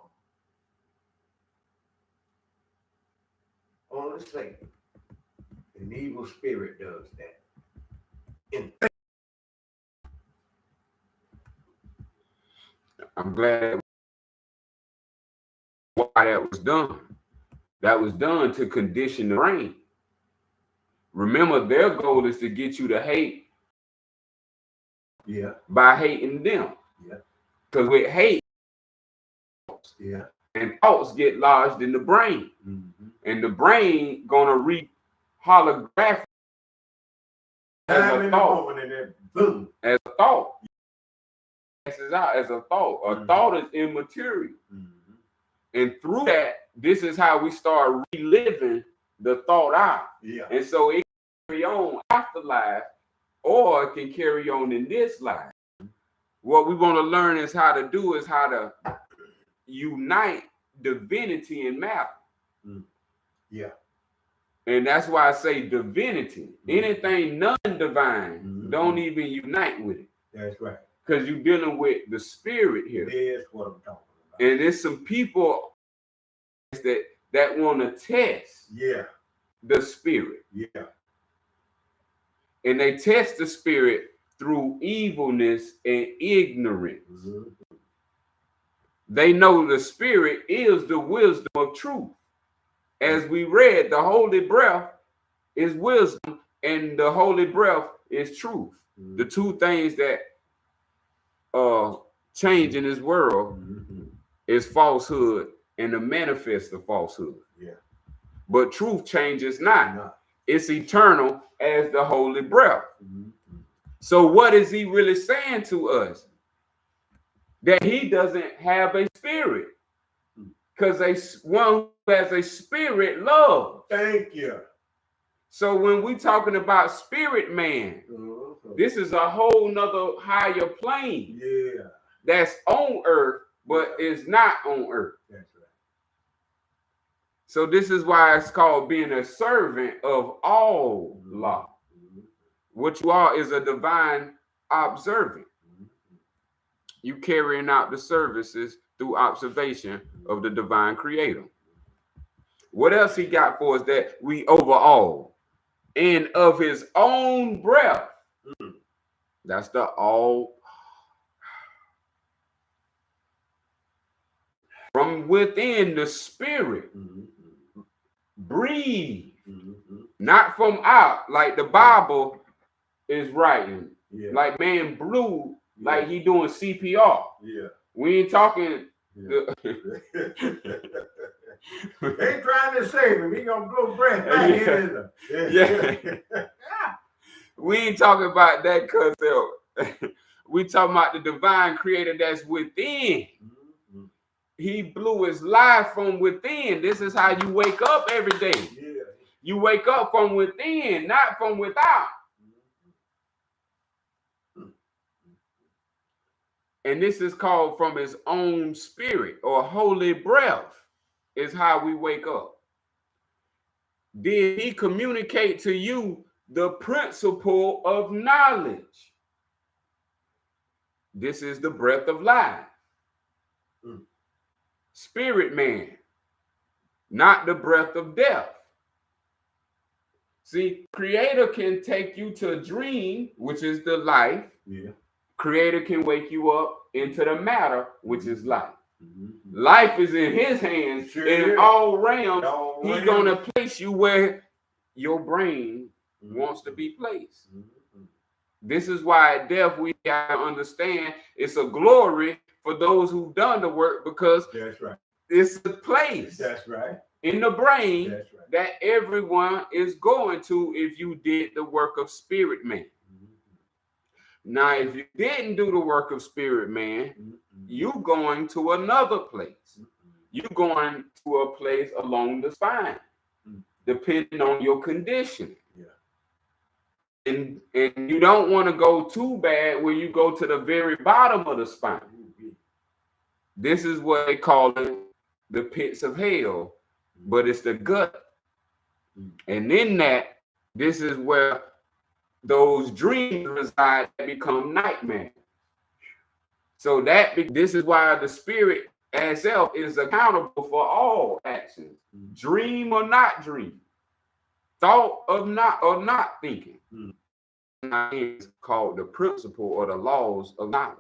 Only Satan, an evil spirit, does that. And I'm glad why that was done. That was done to condition the brain. Remember, their goal is to get you to hate by hating them. Because with hate, and thoughts get lodged in the brain. And the brain gonna read holographic as a thought. As a thought. Passes out as a thought. A thought is immaterial. And through that, this is how we start reliving the thought out. And so it can carry on afterlife, or it can carry on in this life. What we want to learn is how to unite divinity and matter. And that's why I say divinity. Anything non-divine, don't even unite with it. That's right. Because you're dealing with the spirit here. That's what I'm talking about. And there's some people that want to test the spirit. And they test the spirit through evilness and ignorance. They know the spirit is the wisdom of truth. As we read, the holy breath is wisdom and the holy breath is truth. The two things that change in this world is falsehood and the manifest of falsehood. But truth changes not. It's eternal as the holy breath. So what is he really saying to us? That he doesn't have a spirit. Because one who has a spirit loves. Thank you. So when we're talking about spirit man, this is a whole nother higher plane. That's on earth, but is not on earth. That's right. So this is why it's called being a servant of all law. What you are is a divine observant. You carrying out the services through observation of the divine creator. What else he got for us? That we overall and of his own breath. That's the all. From within the spirit. Breathe. Not from out, like the Bible is writing. Like man blew, like he doing CPR. We ain't talking. They trying to save him. He gonna blow breath back in him. We ain't talking about that, cause we talking about the divine creator that's within. He blew his life from within. This is how you wake up every day. You wake up from within, not from without. And this is called from his own spirit, or holy breath is how we wake up. Did he communicate to you the principle of knowledge? This is the breath of life. Spirit man, not the breath of death. See, creator can take you to a dream, which is the life. Creator can wake you up into the matter, which is life. Life is in his hands in all realms. He's going to place you where your brain wants to be placed. This is why at death we got to understand it's a glory for those who've done the work, because it's a place in the brain that everyone is going to if you did the work of spirit man. Now, if you didn't do the work of spirit man, you going to another place. You going to a place along the spine, depending on your condition. And you don't want to go too bad where you go to the very bottom of the spine. This is what they call it, the pits of hell, but it's the gut. And in that, this is where those dreams reside that become nightmares. So this is why the spirit itself is accountable for all actions, dream or not dream, thought of not or not thinking. It's called the principle or the laws of knowledge.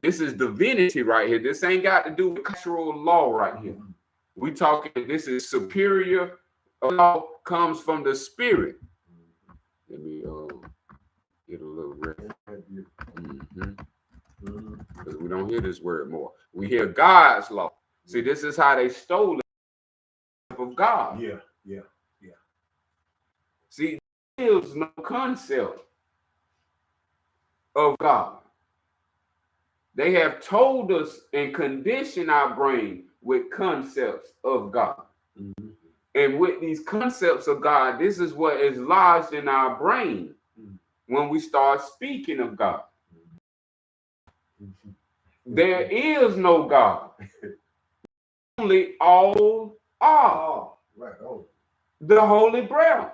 This is divinity right here. This ain't got to do with cultural law right here. We talking, this is superior law, comes from the spirit. Let me get a little rest. Because we don't hear this word more. We hear God's law. See, this is how they stole it of God. Yeah. See, there is no concept of God. They have told us and conditioned our brain with concepts of God. And with these concepts of God, this is what is lodged in our brain when we start speaking of God. There is no God. Only all are. Right. The holy breath.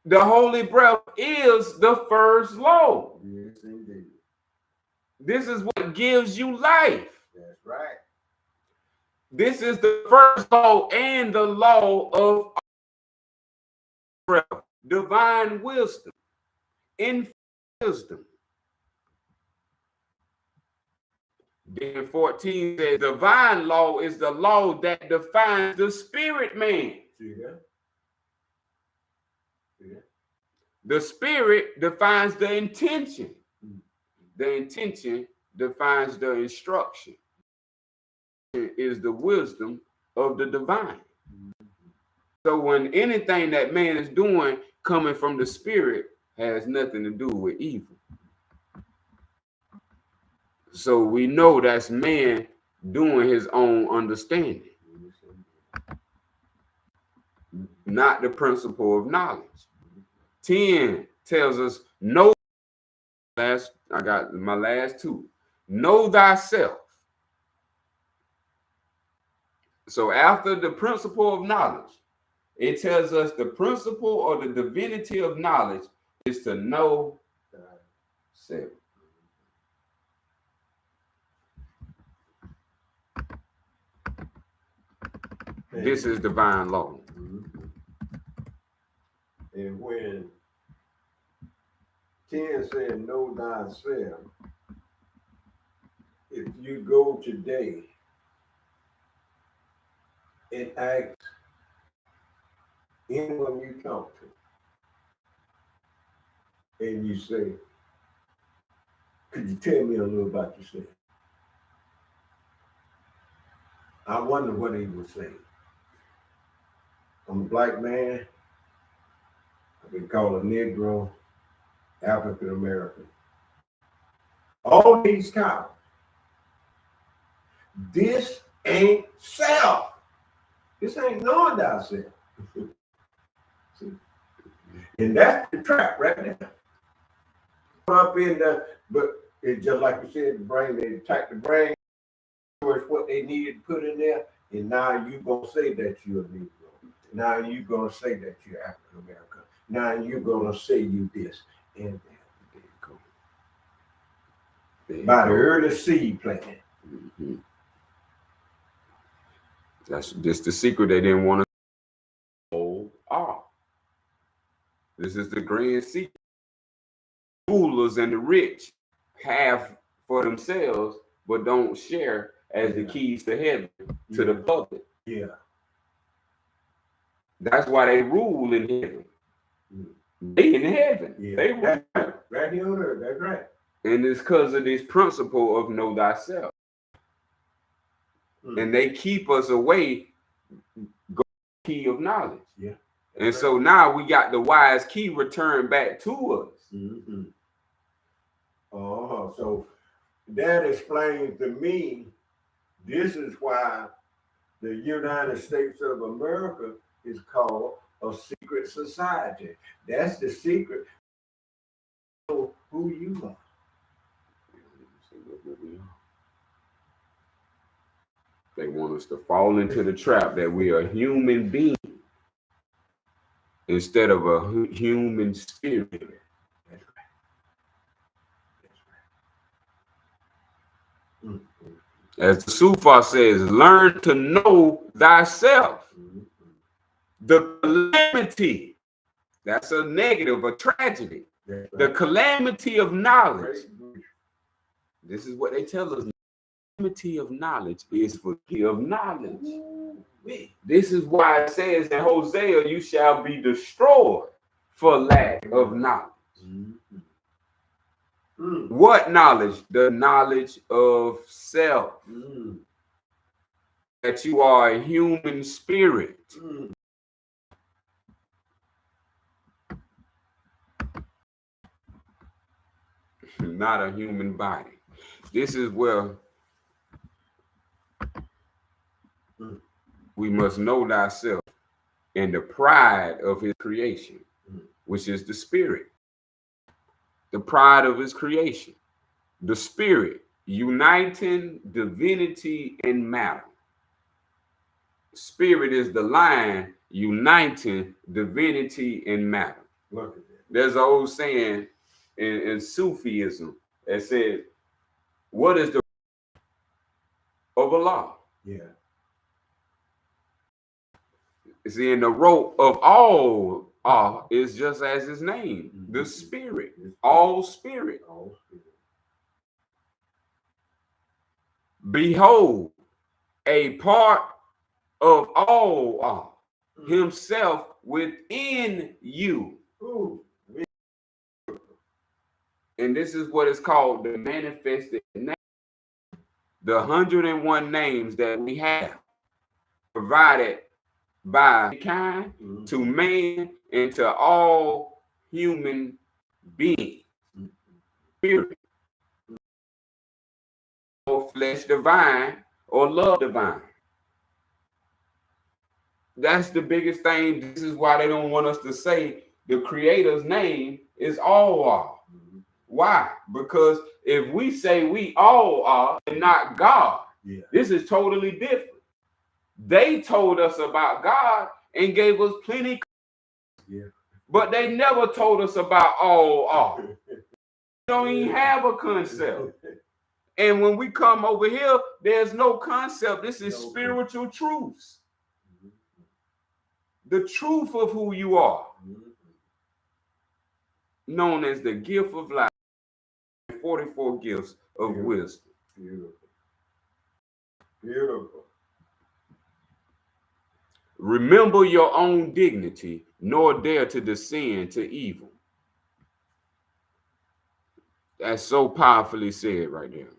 The holy breath is the first law. Yes, indeed. This is what gives you life. That's right. This is the first law and the law of breath. Divine wisdom. Infinite wisdom. Then 14 says, divine law is the law that defines the spirit man. See that? The spirit defines the intention. The intention defines the instruction. It is the wisdom of the divine. So when anything that man is doing coming from the spirit has nothing to do with evil. So we know that's man doing his own understanding, not the principle of knowledge. 10 tells us, know, I got my last two. Know thyself. So after the principle of knowledge, it tells us the principle or the divinity of knowledge is to know thyself. This is divine law. And when 10 said, know thyself, if you go today and ask anyone you talk to, and you say, could you tell me a little about yourself? I wonder what he would say. I'm a black man. I've been called a Negro, African American. All these cows. This ain't self. This ain't knowing thyself. And that's the trap right there. Up in the, but it's just like you said, the brain, they attack the brain, it's what they needed to put in there, and now you're going to say that you're a Negro. Now you're going to say that you're African American. Now you're going to say you this and that. There you go. By the early seed planting. That's just the secret they didn't want to hold off. This is the grand secret. Rulers and the rich have for themselves, but don't share as the keys to heaven to the public. Yeah. That's why they rule in heaven. They in heaven. Yeah. They rule. Right here on earth. That's right. And it's because of this principle of know thyself. And they keep us away, go key of knowledge. Yeah. And so now we got the wise key returned back to us. So that explains to me, this is why the United States of America is called of secret society. That's the secret of who you are. They want us to fall into the trap that we are human beings instead of a human spirit. That's right. That's right. As the Sufian says, learn to know thyself. The calamity, that's a negative, a tragedy. Right. The calamity of knowledge. This is what they tell us. The calamity of knowledge is for give knowledge. This is why it says in Hosea, you shall be destroyed for lack of knowledge. What knowledge? The knowledge of self. That you are a human spirit. Not a human body. This is where we must know thyself and the pride of his creation, which is the spirit. The pride of his creation. The spirit, uniting divinity and matter. Spirit is the line uniting divinity and matter. Look at that. There's an old saying in Sufism that says, what is the of Allah? Yeah. See, in the rope of all is just as his name, the spirit, all spirit. All spirit. Behold, a part of all himself within you. Ooh. And this is what is called the manifested name. The 101 names that we have provided by kind to man and to all human beings. Spirit. Or flesh divine or love divine. That's the biggest thing. This is why they don't want us to say the creator's name is Allah. Why? Because if we say we all are and not God, this is totally different. They told us about God and gave us plenty, but they never told us about all are. They don't even have a concept. And when we come over here, there's no concept. This is spiritual truths. The truth of who you are, known as the gift of life, 44 gifts of wisdom. Beautiful. Beautiful. Remember your own dignity, nor dare to descend to evil. That's so powerfully said right there.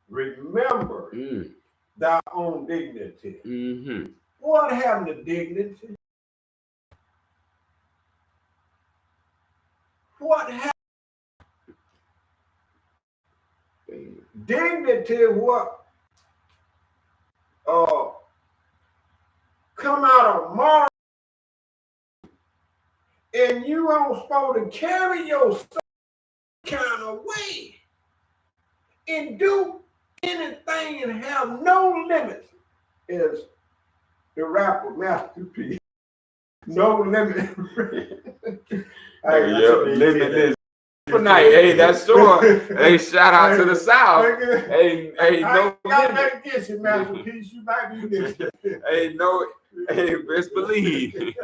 Remember thy own dignity. What happened to dignity? What happened? Dignity, what come out of moral, and you aren't supposed to carry yourself kind of way and do anything and have no limits. Is the rapper masterpiece. No limit. Limitless. Good night. Hey, that's sure. Hey, shout out to the South. Hey, no limit. Get you, masterpiece. You might be listening. Hey, best believe.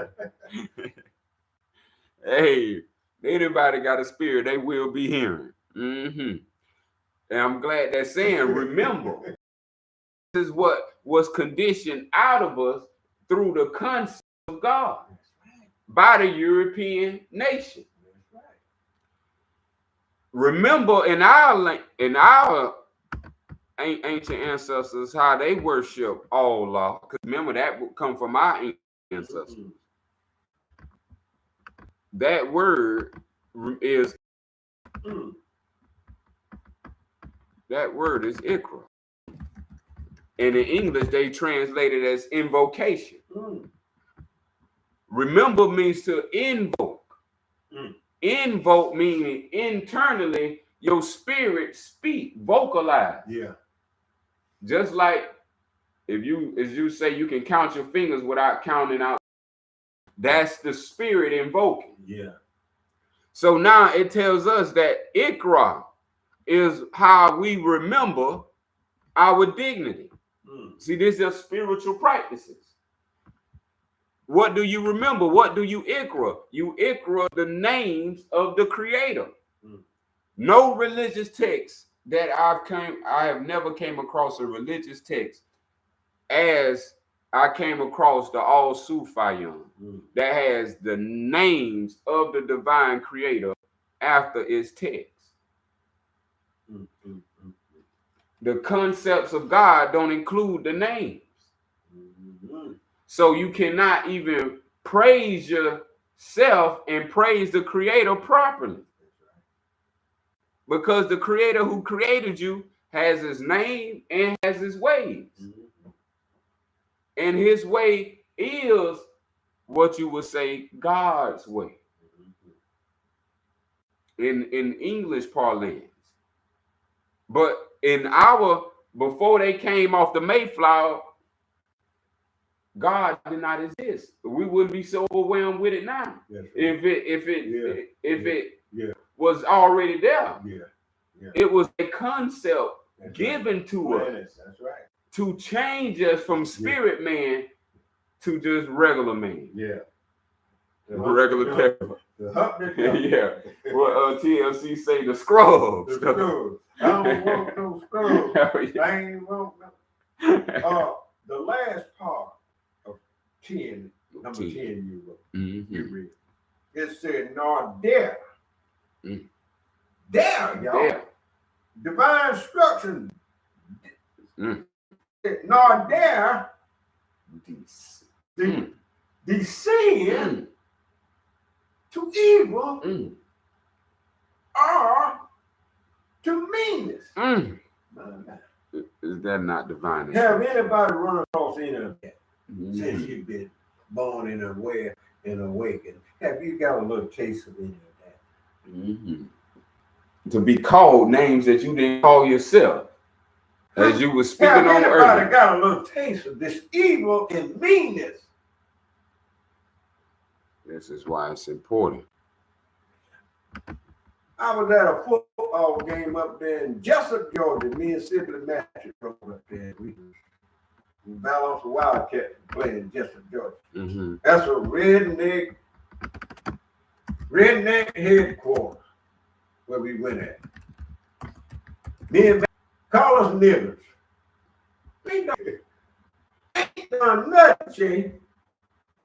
Hey, anybody got a spirit, they will be hearing. And I'm glad they're saying, remember. This is what was conditioned out of us through the concept of God by the European nation. Remember in our ancient ancestors how they worship Allah, because remember that would come from our ancient ancestors. That word is ikra. And in English, they translate it as invocation. Remember means to invoke. Invoke meaning internally your spirit speak, vocalize. Yeah. Just like if you, as you say, you can count your fingers without counting out. That's the spirit invoking. Yeah. So now it tells us that Ikra is how we remember our dignity. See, these are spiritual practices. What do you remember? What do you Ikra? You Ikra the names of the Creator. No religious text that I have never came across a religious text as I came across the All Sufian that has the names of the divine Creator after its text. The concepts of God don't include the names. So you cannot even praise yourself and praise the Creator properly. Because the Creator who created you has his name and has his ways. And his way is what you would say God's way. In English parlance. But before they came off the Mayflower, God did not exist. We wouldn't be so overwhelmed with it now. Right. If it was already there. It was a concept given to us. That's right. To change us from spirit man to just regular man. Regular pepper. Yeah. Well, TLC say the scrubs. The scrubs. I don't want no scrubs. I ain't want no. The last part of 10, number 10 you read. It said, nor dare. Dare, y'all. Dare. Divine instruction. Nor dare descend to evil or to meanness. Is that not divine? Have anybody run across any of that since you've been born and aware and awakened? Have you got a little taste of any of that? To be called names that you didn't call yourself, as you were speaking on earlier. Have anybody got a little taste of this evil and meanness? This is why it's important. I was at a football game up there in Jessup, Georgia. Me and Sibley Matthews drove up there. We balanced the Wildcats playing Jessup, Georgia. That's a redneck headquarters where we went at. Me and call us niggers. We ain't done nothing, Jay.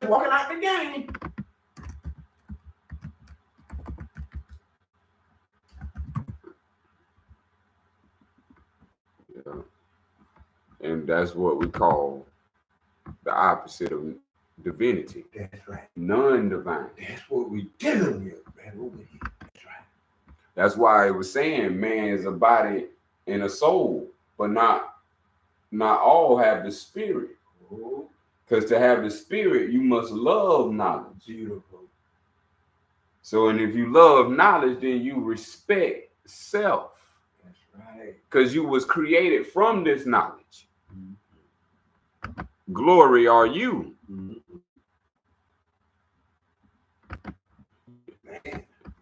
Walking out the game. And that's what we call the opposite of divinity. That's right. Non-divine. That's what we dealing with, man. Over here. That's right. That's why it was saying man is a body and a soul, but not all have the spirit. Because to have the spirit, you must love knowledge. Beautiful. So, and if you love knowledge, then you respect self. That's right. Because you was created from this knowledge. Glory are you. Man,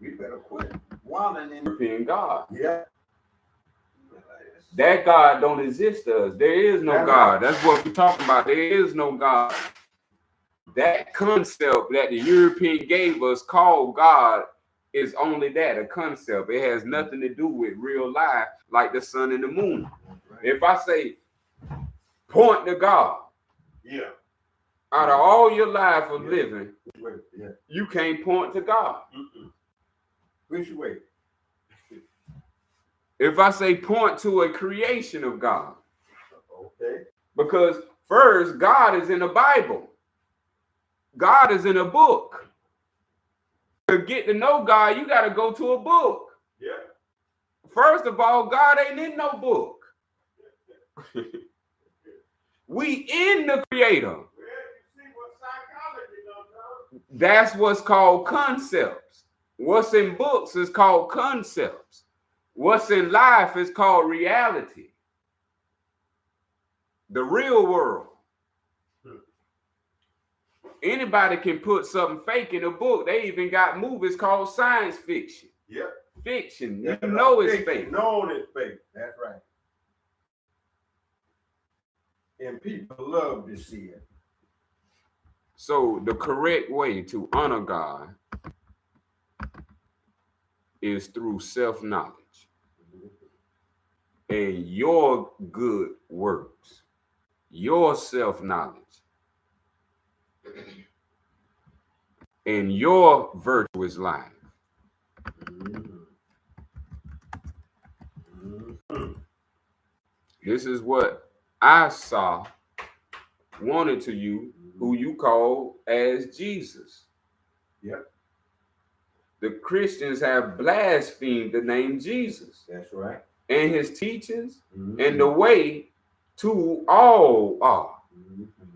we better quit wilding in European God. Yeah. That God don't exist to us. There is no God. That's what we're talking about. There is no God. That concept that the European gave us called God is only that, a concept. It has nothing to do with real life like the sun and the moon. Right. If I say, point to God. Yeah. Out of all your life of living, you can't point to God. Which way? If I say point to a creation of God. Okay. Because first, God is in the Bible. God is in a book. To get to know God, you got to go to a book. Yeah. First of all, God ain't in no book. We in the Creator. Well, you see what psychology does. That's what's called concepts. What's in books is called concepts. What's in life is called reality. The real world. Anybody can put something fake in a book. They even got movies called science fiction. Yep. Fiction. That's You know it's fiction. fake. Know it's fake. That's right. And people love to see it. So the correct way to honor God is through self-knowledge and your good works, your self-knowledge, and your virtuous life. This is what I saw, wanted to you, who you call as Jesus. Yep. The Christians have blasphemed the name Jesus. That's right. And his teachings and the way to all are.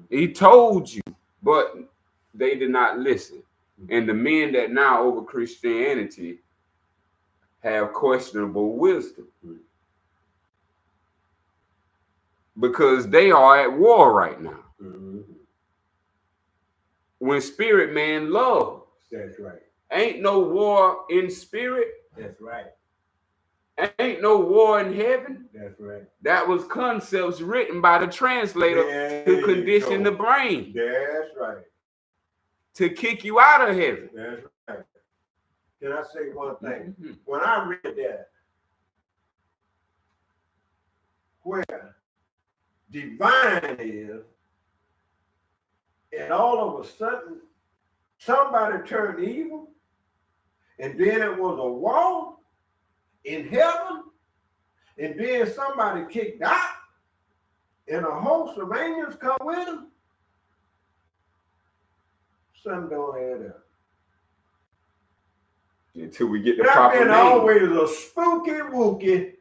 He told you, but they did not listen. And the men that now over Christianity have questionable wisdom because they are at war right now. When spirit man loves, that's right. Ain't no war in spirit. That's right. Ain't no war in heaven. That's right. That was concepts written by the translator to condition the brain. That's right. To kick you out of heaven. That's right. Can I say one thing? When I read that, where divine is, and all of a sudden, somebody turned evil, and then it was a wall in heaven, and then somebody kicked out, and a host of angels come with them. Something don't add up. Until we get the proper name. That been always a spooky wookie.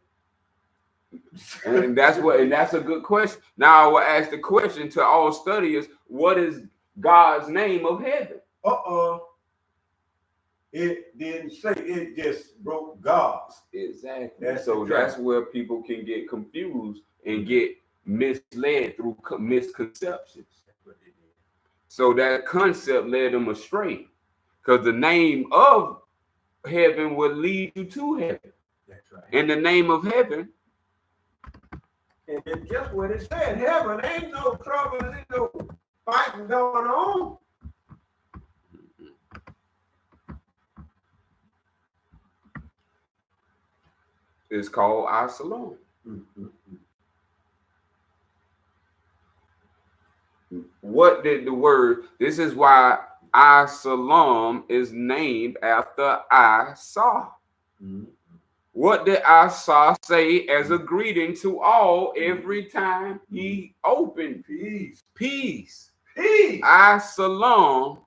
And that's a good question. Now I will ask the question to all studiers: what is God's name of heaven? It didn't say, it just broke God. Exactly. That's where people can get confused and get misled through misconceptions. So that concept led them astray, because the name of heaven will lead you to heaven. That's right. In the name of heaven. And it's just what it said. Heaven ain't no trouble, ain't no fighting going on. It's called Absalom. What did the word? This is why Absalom is named after I saw. What did Asa say as a greeting to all every time he opened? Peace. Peace. Peace. Absalom.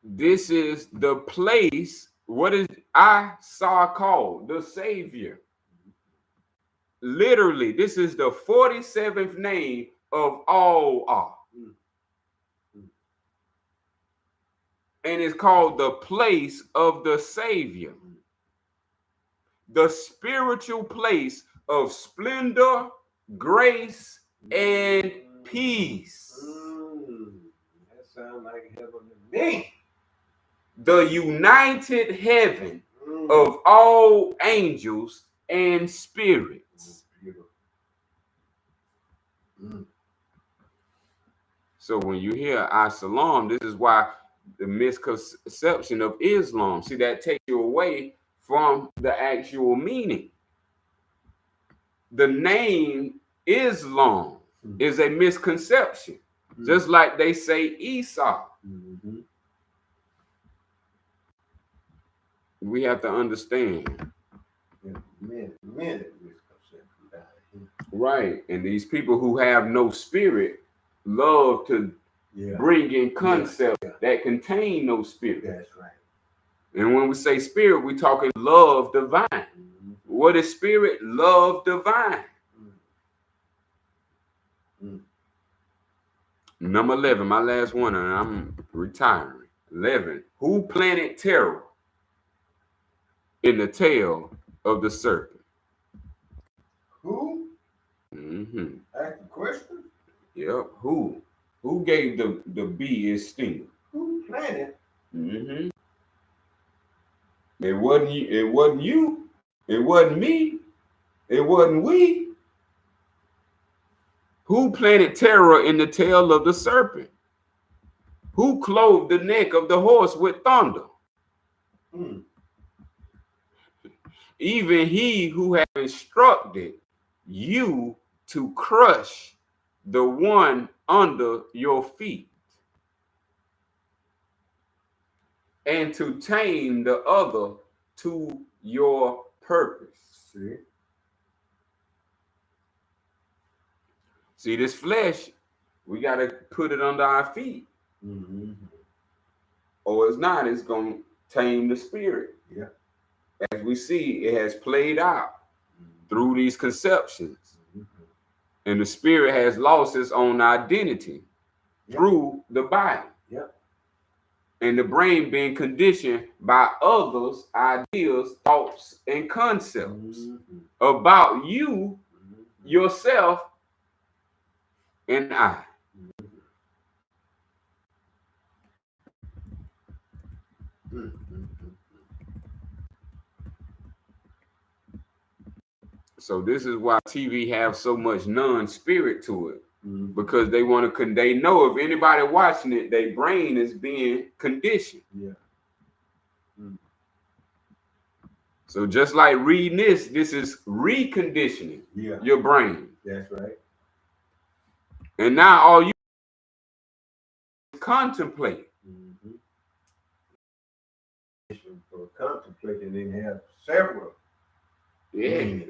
This is the place. What is Asa called? The Savior. Literally, this is the 47th name of all. And it's called the place of the Savior. The spiritual place of splendor, grace, and peace. That sounds like heaven to me. The united heaven of all angels and spirits. So when you hear Absalom, this is why the misconception of Islam, see, that takes you away from the actual meaning. The name Islam is a misconception, just like they say Esau. We have to understand. Many misconceptions down here. Right. And these people who have no spirit love to bring in concepts that contain no spirit. That's right. And when we say spirit, we're talking love divine. What is spirit? Love divine. Number 11, my last one, and I'm retiring. 11. Who planted terror in the tail of the serpent? Who? Mm-hmm. Ask the question. Yep. Who? Who gave the bee its sting? Who planted? Mm-hmm. It wasn't you. It wasn't you. It wasn't me. It wasn't we. Who planted terror in the tail of the serpent? Who clove the neck of the horse with thunder? Hmm. Even he who have instructed you to crush the one under your feet and to tame the other to your purpose. See, this flesh, we got to put it under our feet. Mm-hmm. Or it's not, it's going to tame the spirit. Yeah. As we see, it has played out through these conceptions. Mm-hmm. And the spirit has lost its own identity through the body. Yeah. And the brain being conditioned by others' ideas, thoughts, and concepts about you, yourself, and I. So this is why TV have so much non-spirit to it, because they want to. They know if anybody watching it, their brain is being conditioned. Yeah. So just like reading this is reconditioning your brain. That's right. And now all you contemplate. For contemplating, then have several. Yeah.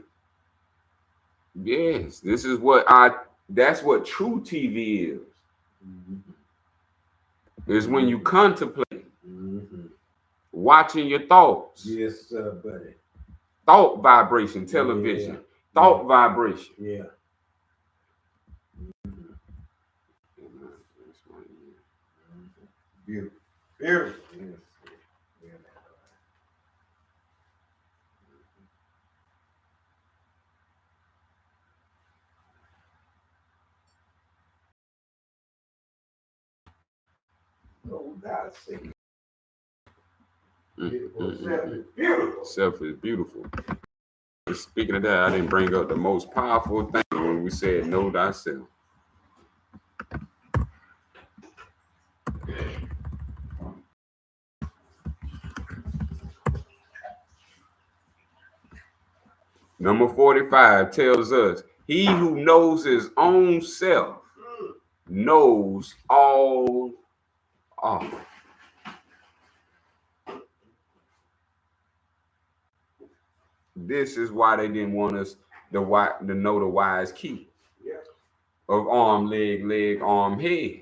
Yes, this is that's what true TV is. Is when you contemplate, watching your thoughts. Yes, sir, buddy. Thought vibration, television. Thought vibration. Yeah. Beautiful. Beautiful. Yes. Oh, God, say. Beautiful. Self is beautiful. Self is beautiful. Speaking of that, I didn't bring up the most powerful thing when we said know thyself. Number 45 tells us, he who knows his own self knows all. This is why they didn't want us to know the wise key of arm, leg, arm, head.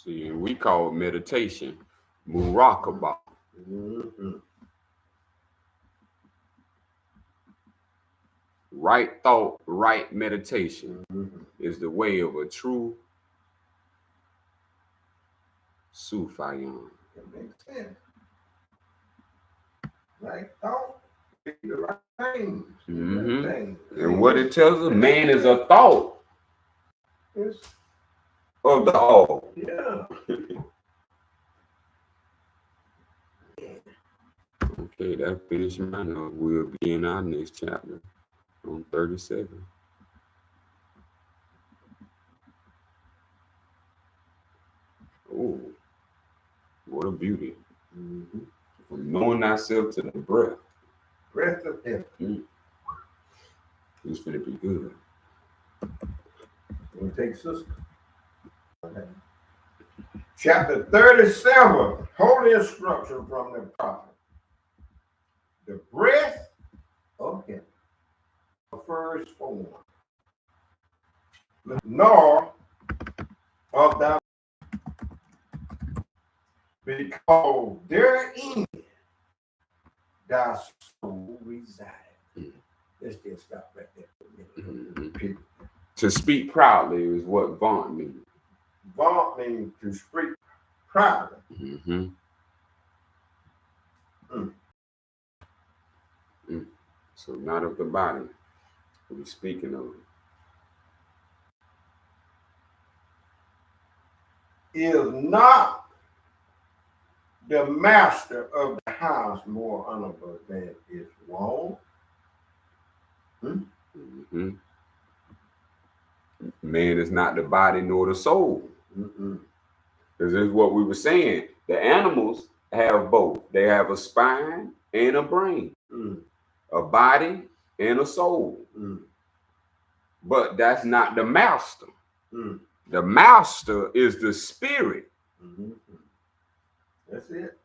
See, we call meditation muraqabah. Right thought, right meditation is the way of a true Sufian. That makes sense. Right thought, the right things. And what it tells us, man is a thought of the all. Yeah. Okay, that finished my note. We'll be in our next chapter on 37. Oh, what a beauty. From knowing thyself to the breath. Breath of heaven. It's going to be good. We'll take sister. Okay. Chapter 37, Holy Instruction from the Prophet. The breath of first form, nor of thy, because therein thy soul resides. Let's just stop right there for a minute. People. To speak proudly is what vaunt means. Vaunt means to speak proudly. So not of the body, we're speaking of it. Is not the master of the house more honorable than its wall? Man is not the body nor the soul. Because this is what we were saying. The animals have both. They have a spine and a brain, a body and a soul. But that's not the master. The master is the spirit. That's it.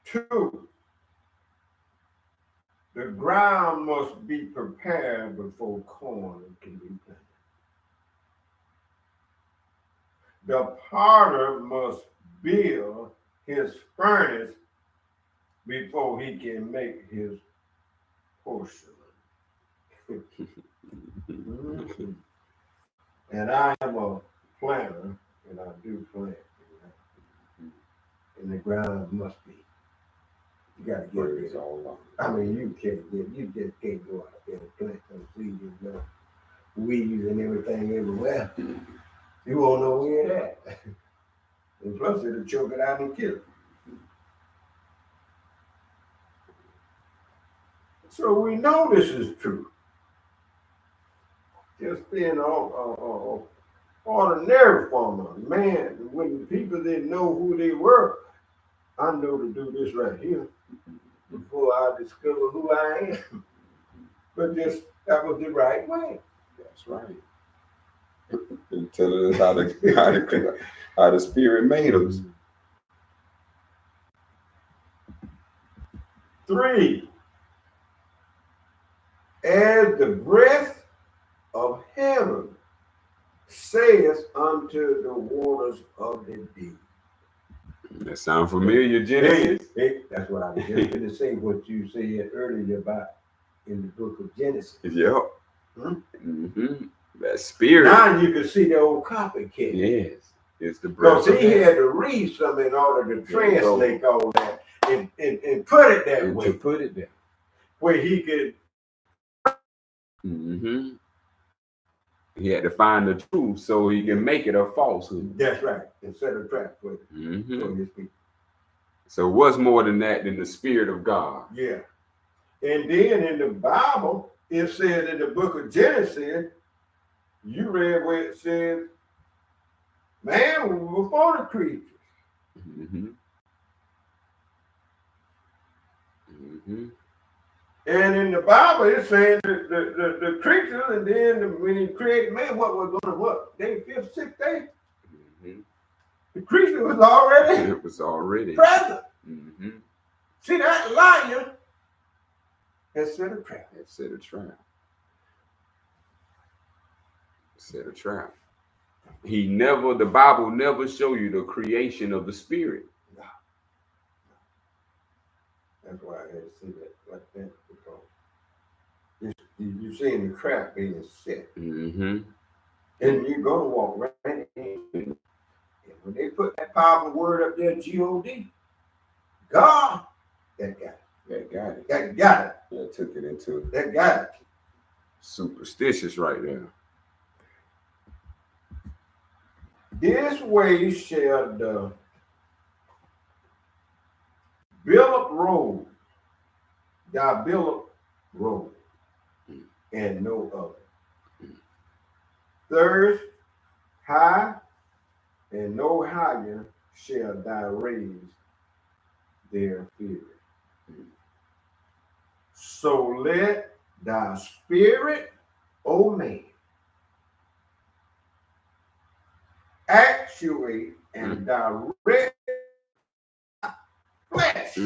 Two, the ground must be prepared before corn can be planted. The potter must build his furnace before he can make his porcelain. And I am a planter, and I do plant. And the ground must be. You gotta get it all along. I mean, you just can't go out there and plant some seeds, weeds and everything everywhere. You won't know where it at. And plus it'll choke it out and kill it. So we know this is true. Just being ordinary farmer, man, when the people didn't know who they were, I know to do this right here before I discover who I am. But just that was the right way. That's right. And telling us how the spirit made us. 3, as the breath of heaven saith unto the waters of the deep. That sound familiar, Genesis? Hey, that's what I was just going to say, what you said earlier about in the book of Genesis. Yep. That spirit. Now you can see the old copycat. Yes. It's the breath. Because he had to read something in order to translate all that and put it that way. To put it there. Where he could. He had to find the truth so he can make it a falsehood. That's right. And set a trap for it. For his people. So what's more than that than the spirit of God? Yeah. And then in the Bible, it says in the book of Genesis, you read where it says, man was before the creatures. And in the Bible, it's saying the creatures, and then when he created man, what was going to what? Day 5th, 6th day? The creature was already. It was already present. See, that lion has set a trap. Set a trap. Set a trap. The Bible never show you the creation of the spirit. No. That's why I had to say that like that, because you're seeing the trap being set. And you're going to walk right in. And when they put that powerful word up there, G-O-D, God, that got it. That got it. That got it. That took it into. That got it. Superstitious right there. This way shall the Billop Road, thy Billop Road, and no other. Third, high, and no higher shall thy raise their fear. So let thy spirit, O man, actuate and direct flesh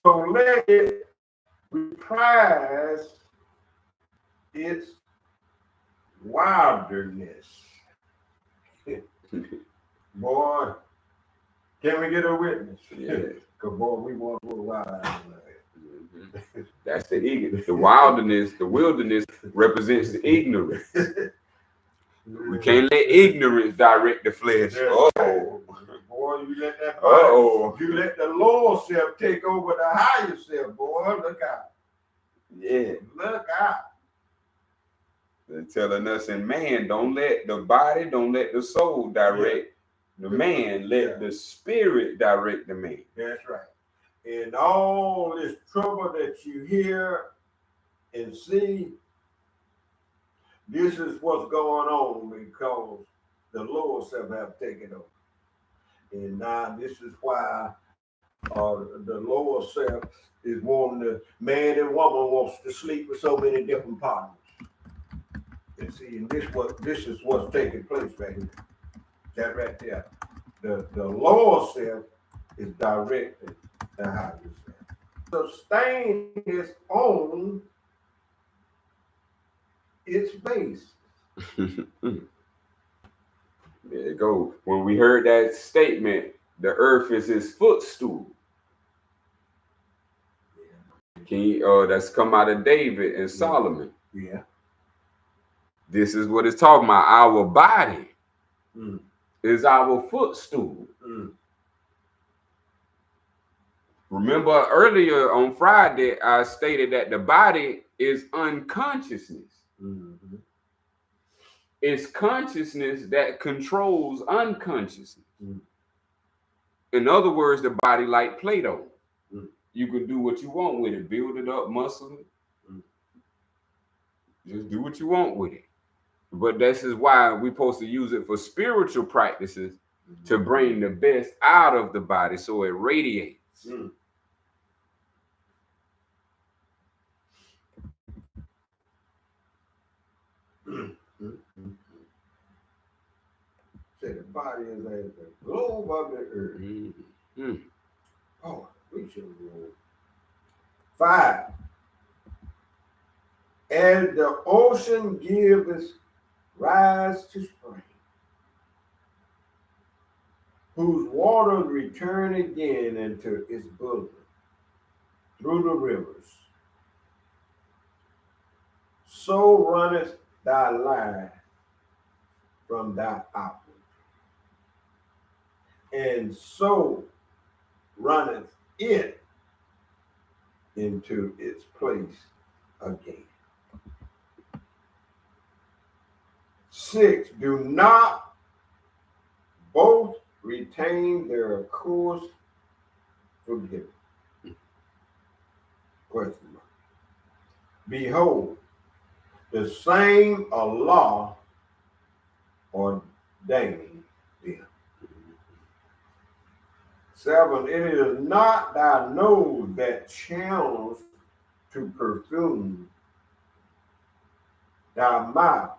So let it reprise its wilderness. Boy, can we get a witness? Yes. Because, boy, we want to go wild. That's the ignorance. The wilderness represents the ignorance. We can't let ignorance direct the flesh. Uh-oh. Boy, you let that Uh-oh. you let the lower self take over the higher self, boy. Look out. Yeah. Look out. They're telling us in man, don't let the soul direct the man. Let the spirit direct the man. That's right. And all this trouble that you hear and see, this is what's going on because the lower self have taken over. And now this is why the lower self is wanting to, man and woman wants to sleep with so many different partners. And see, and this is what's taking place right here. That right there. The lower self is directing the higher self. Sustain its own its base. There you go. When we heard that statement, the earth is his footstool. That's come out of David and Solomon. Yeah. This is what it's talking about. Our body is our footstool. Remember earlier on Friday, I stated that the body is unconsciousness. It's consciousness that controls unconsciousness. In other words, the body like Play-Doh. You can do what you want with it. Build it up, muscle it. Just do what you want with it. But this is why we're supposed to use it for spiritual practices to bring the best out of the body so it radiates. Say the body is as the globe of the earth. Oh, we should roll. 5. As the ocean gives rise to spring, whose waters return again into its bosom through the rivers, so runneth thy life from thy outward, and so runneth it into its place again. 6. Do not both retain their course forgiven? Question mark. Behold, the same Allah ordained them. 7. It is not thy nose that channels to perfume, thy mouth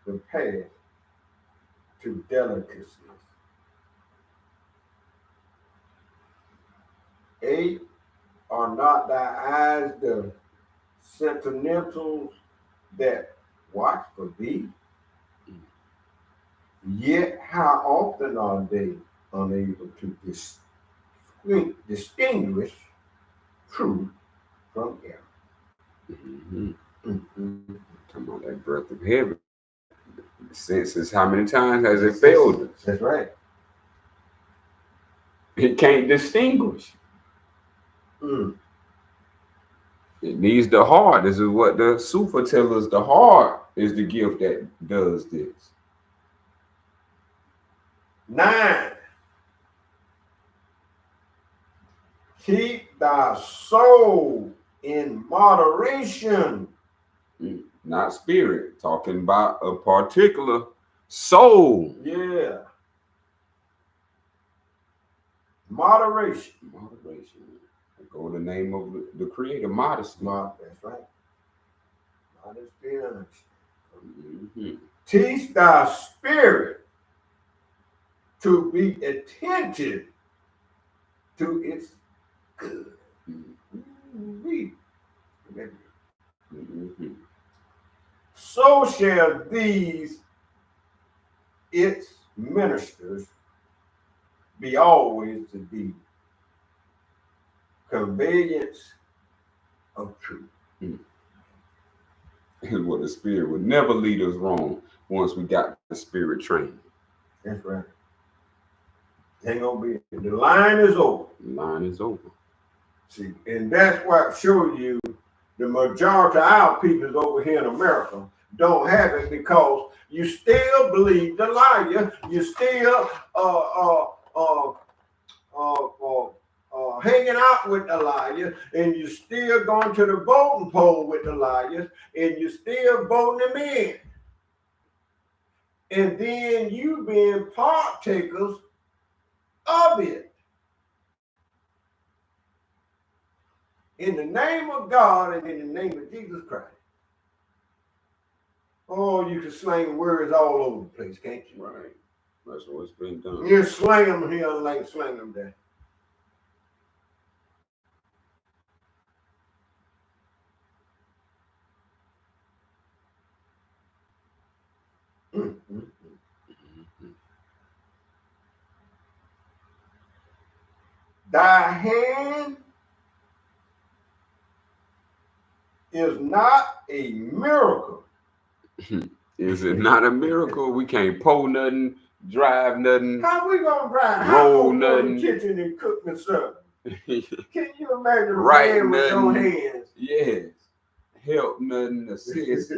the path to delicacies. 8. Are not thy eyes the sentinels that watch for thee? Yet how often are they unable to distinguish truth from error? Talking about that breath of heaven. The senses, how many times has it failed us? That's right. It can't distinguish. It needs the heart. This is what the Sufa tells us. The heart is the gift that does this. 9. Keep thy soul in moderation. Not spirit. Talking about a particular soul. Yeah. Moderation. Moderation. Go the name of the Creator, modesty. That's right. Modesty. Teach thy spirit to be attentive to its good. Mm-hmm. Mm-hmm. So shall these its ministers be always to be conveyance of truth. And what the Spirit would never lead us wrong once we got the Spirit trained. That's right. Ain't gonna be. The line is over. The line is over. See, and that's what shows you the majority of our people over here in America don't have it because you still believe the liar. You still hanging out with the liars, and you still going to the voting poll with the liars, and you still voting them in. And then you being partakers of it. In the name of God and in the name of Jesus Christ. Oh, you can slang words all over the place, can't you? Right. That's what's been done. You slang them here like slang them there. Mm-hmm. Thy hand is not a miracle. Is it not a miracle? We can't pull nothing, drive nothing. How we gonna drive? Roll How we go to nothing. the kitchen and cook and serve? Can you imagine a Right man with no nothing. hands? Yes. Help nothing, assist.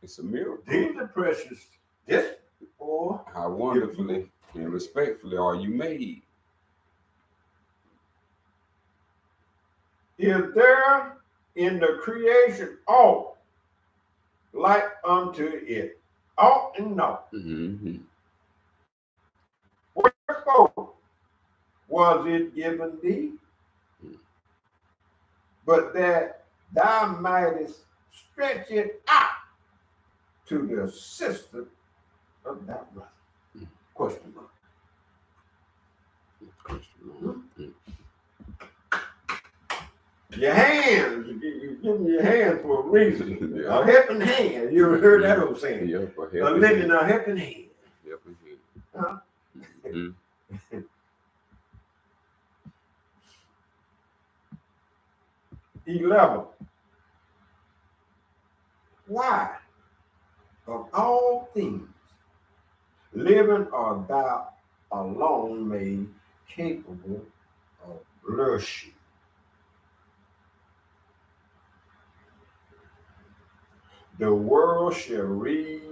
It's a miracle. These are precious. This, boy. How wonderfully and respectfully are you made? Is there in the creation aught like unto it? Ought and not. Mm-hmm. Wherefore was it given thee? But that thou mightest stretch it out to the assistance of thy brother. Question mark. Your hands, you give me your hands for a reason. Yeah. A helping hand. You ever heard that old saying? Yeah, A living, a helping hand. Helping hand. Huh? Mm-hmm. 11. Why, of all things, living art thou alone made capable of blushing? The world shall read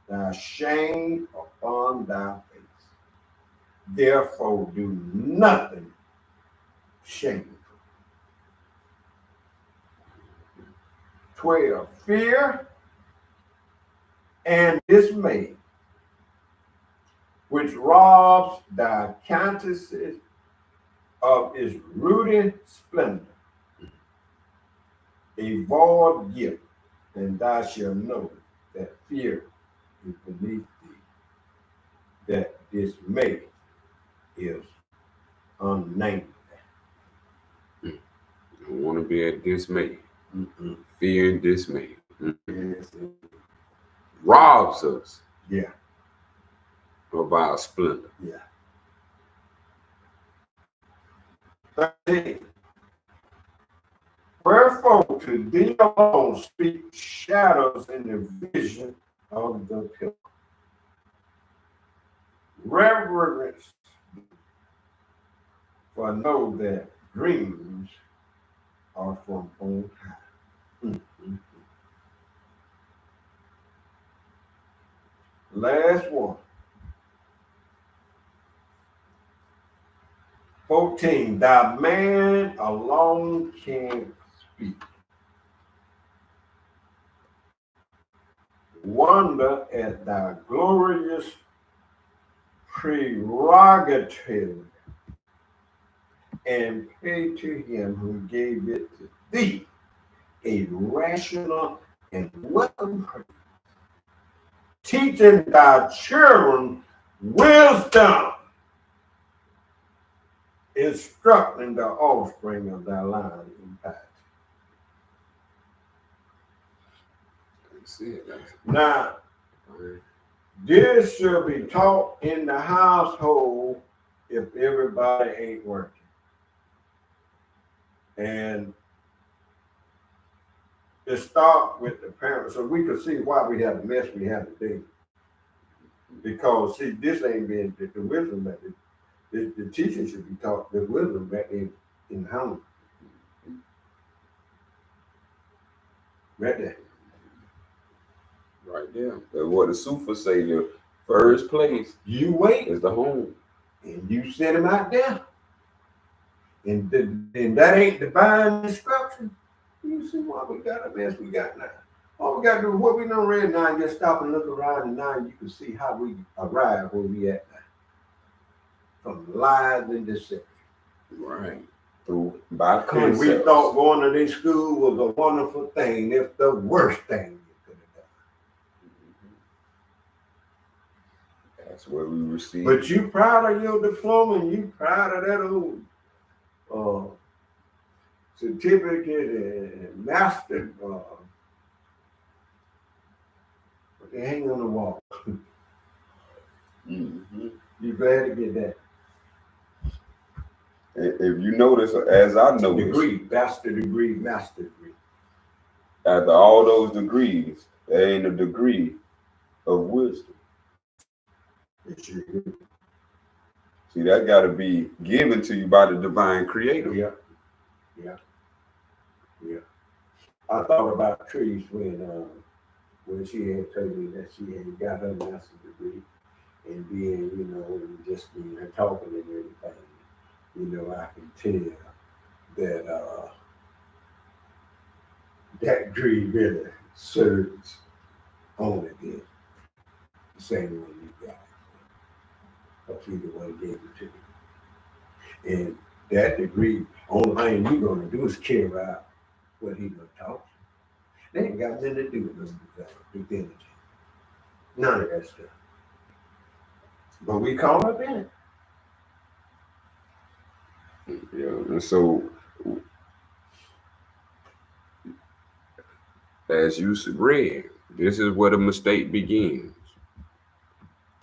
thy shame upon thy face. Therefore do nothing shameful. 12. Fear and dismay, which robs thy countenance of its ruddy splendor, a void gift, and thou shalt know that fear is beneath thee, that dismay is unnamed. I want to be at dismay. Mm-mm. Fear and dismay. Yes. Robs us Yeah, of our splendor. yeah. 13. Wherefore to thee alone speak shadows in the vision of the pillar. Reverence, for know that dreams are from on high. Mm-hmm. Last one. 14. Thy man alone can speak. Wonder at thy glorious prerogative and pray to him who gave it to thee a rational and welcome praise, teaching thy children wisdom instructing the offspring of thy line in piety. See it. Now, this should be taught in the household if everybody ain't working. And it starts with the parents, so we can see why we have the mess we have today. Because see, this ain't been the wisdom that the teaching should be taught the wisdom back in the home. Right there. Right there. That's what the Sufa say, the first place You wait is the home. and you set him out there. And that ain't divine instruction. You see why we got a mess we got now. All we got to do is what we done read now and just stop and look around, and now you can see how we arrive where we at now. From lies and deception. Right. Through by And concepts. we thought going to this school was a wonderful thing. It's the worst thing you could have done. That's where we receive. But you proud of your diploma and you proud of that old certificate and master they hang on the wall. Mm-hmm. You glad to get that. If you notice, as I noticed, Degree, master degree, master degree. after all those degrees, there ain't a degree of wisdom. It sure is. See, that got to be given to you by the divine creator. Yeah. I thought about trees when she had told me that she had got her master's degree, and then and just talking and everything, I can tell that that degree really serves on again, the same one you got, because he the one gave it to you, and that degree, only thing you're gonna do is carry out what he done taught you. They ain't got nothing to do with due diligence. None of that stuff. But we call up in it. Yeah, and so as you read, this is where the mistake begins.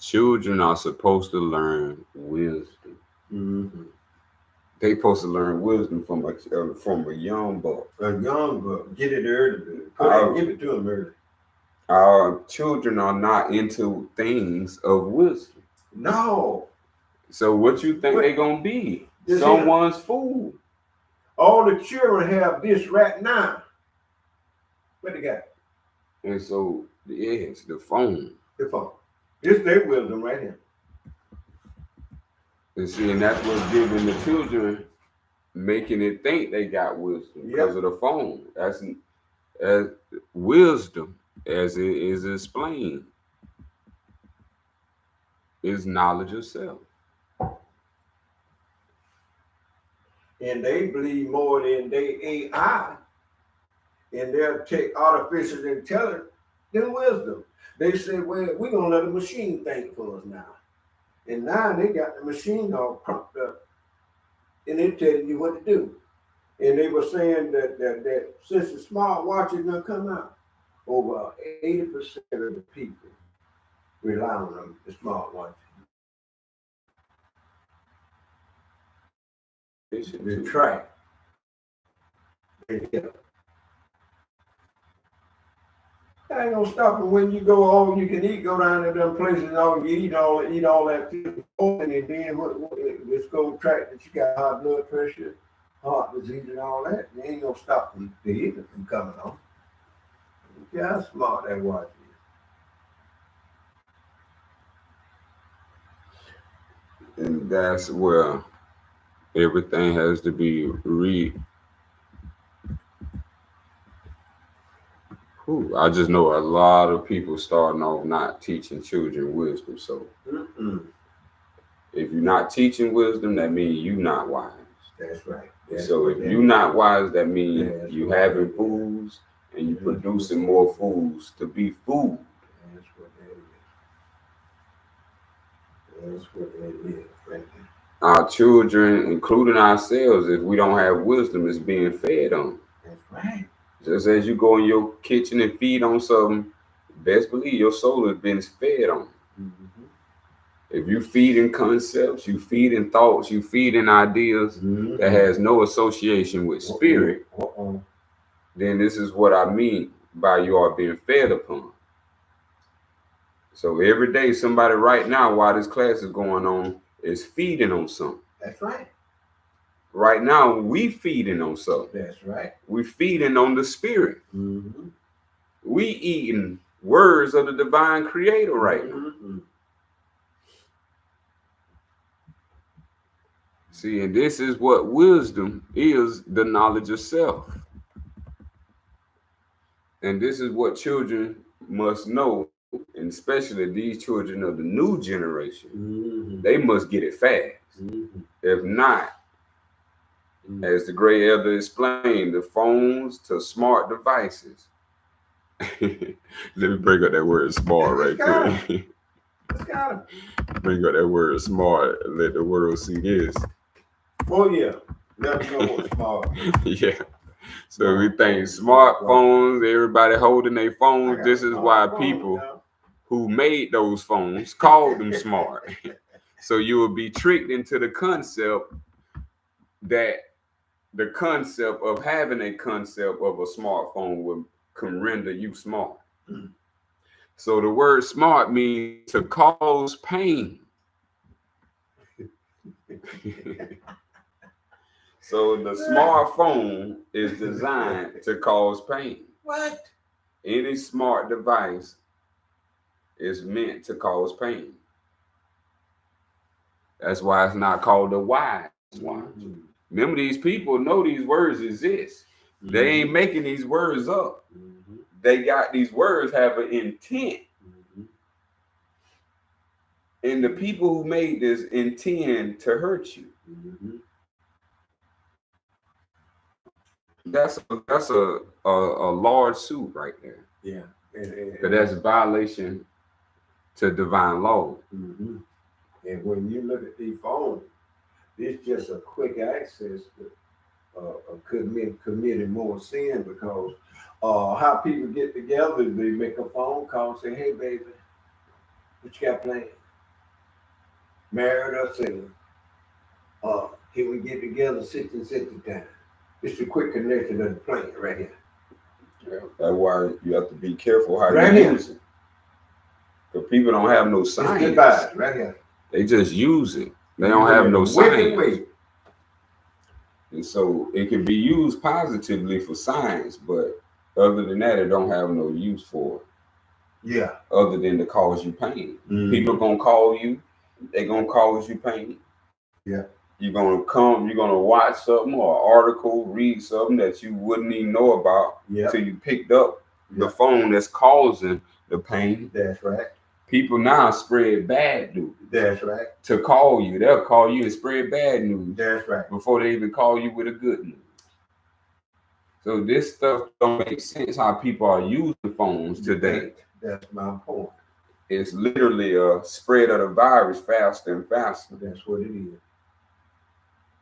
Children are supposed to learn wisdom. Mm-hmm. They supposed to learn wisdom from a young buck. A young buck, get it early. Give it to them early. Our children are not into things of wisdom. No. So what you think they gonna be? Someone's fool. All the children have this right now. What they got? And so it's the phone. The phone. It's their wisdom right here. And see, and that's what's giving the children, making it think they got wisdom because of the phone. That's wisdom, as it is explained, is knowledge of self. And they believe more than they AI and they'll take artificial intelligence than wisdom. They say, well, we're going to let a machine think for us now. And now they got the machine all pumped up and they're telling you what to do. And they were saying that since the smart watches done come out, over 80% of the people rely on them, the smart watches. They track. I ain't gonna stop them when you go all you can eat, go down to them places and all you eat all that food, and then let's go track that you got high blood pressure, heart disease, and all that. They ain't gonna stop them from coming on. Yeah, how smart that watch is. And that's where everything has to be I just know a lot of people starting off not teaching children wisdom. So if you're not teaching wisdom, that means you're not wise. That's right. So if you're not wise, that means you having fools and you producing more fools to be fooled. That's what that is. That's what that is, right there. our children, including ourselves, if we don't have wisdom, is being fed on. That's right. Just as you go in your kitchen and feed on something, best believe your soul has been fed on. Mm-hmm. If you feed in concepts, you feed in thoughts, you feed in ideas Mm-hmm. that has no association with spirit, then this is what I mean by you are being fed upon. So every day, somebody right now, while this class is going on, is feeding on something. That's right. Right now, we feeding on something. That's right. We feeding on the spirit. Mm-hmm. We eating words of the divine creator right now. Mm-hmm. See, and this is what wisdom is, the knowledge of self. And this is what children must know, and especially these children of the new generation. Mm-hmm. They must get it fast. Mm-hmm. If not, as the great elder explained, the phones to smart devices. Let me bring up that word smart right quick. Bring up that word smart and let the world see this. Oh, yeah. Let me know what's smart. Yeah. So we think smartphones, everybody holding their phones. This is why people who made those phones called them smart. So you will be tricked into the concept that the concept of having a concept of a smartphone can render you smart. Mm. So the word smart means to cause pain. So the smartphone is designed to cause pain. What? Any smart device is meant to cause pain. That's why it's not called a wise watch. Mm-hmm. Remember, these people know these words exist. Mm-hmm. They ain't making these words up. Mm-hmm. They got these words have an intent. Mm-hmm. And the people who made this intend to hurt you. Mm-hmm. That's a large suit right there. Yeah. But that's a violation to divine law. Mm-hmm. And when you look at these phones, it's just a quick access to committing more sin, because how people get together, they make a phone call and say, hey, baby, what you got planned? Married or single? Can we get together 60 times? It's a quick connection of the plan right here. Yeah, that's why you have to be careful how you use it. Because people don't have no science. Goodbye, right here. They just use it. They don't have no science. And so it can be used positively for science, but other than that, it don't have no use for it. Yeah. Other than to cause you pain. Mm-hmm. People gonna call you, they gonna cause you pain. Yeah. You're gonna watch something or an article, read something that you wouldn't even know about until you picked up the phone that's causing the pain. That's right. People now spread bad news. That's right. To call you. They'll call you and spread bad news. That's right. Before they even call you with a good news. So this stuff don't make sense how people are using phones today. That's my point. It's literally a spread of the virus faster and faster. That's what it is.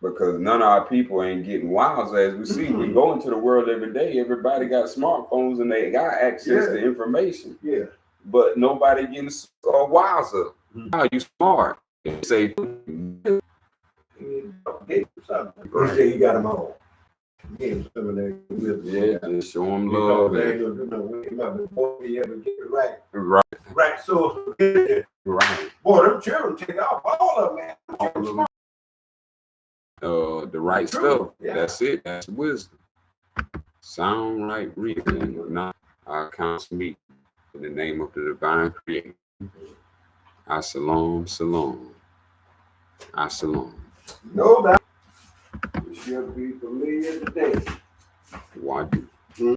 Because none of our people ain't getting wise. As we see, we go into the world every day. Everybody got smartphones and they got access to information. Yeah. But nobody getting wiser. How you smart? You say, right. You say you got them all. Give some of that. Just show them love. They ain't gonna do no way before we ever get it right. Right. So, right. Boy, them children take off all of them, man. The right stuff. Yeah. That's it. That's wisdom. Sound right reason. Not our counsel meet in the name of the divine creator. As-salam, salam. As-salam. No doubt. We shall be familiar today. Why do?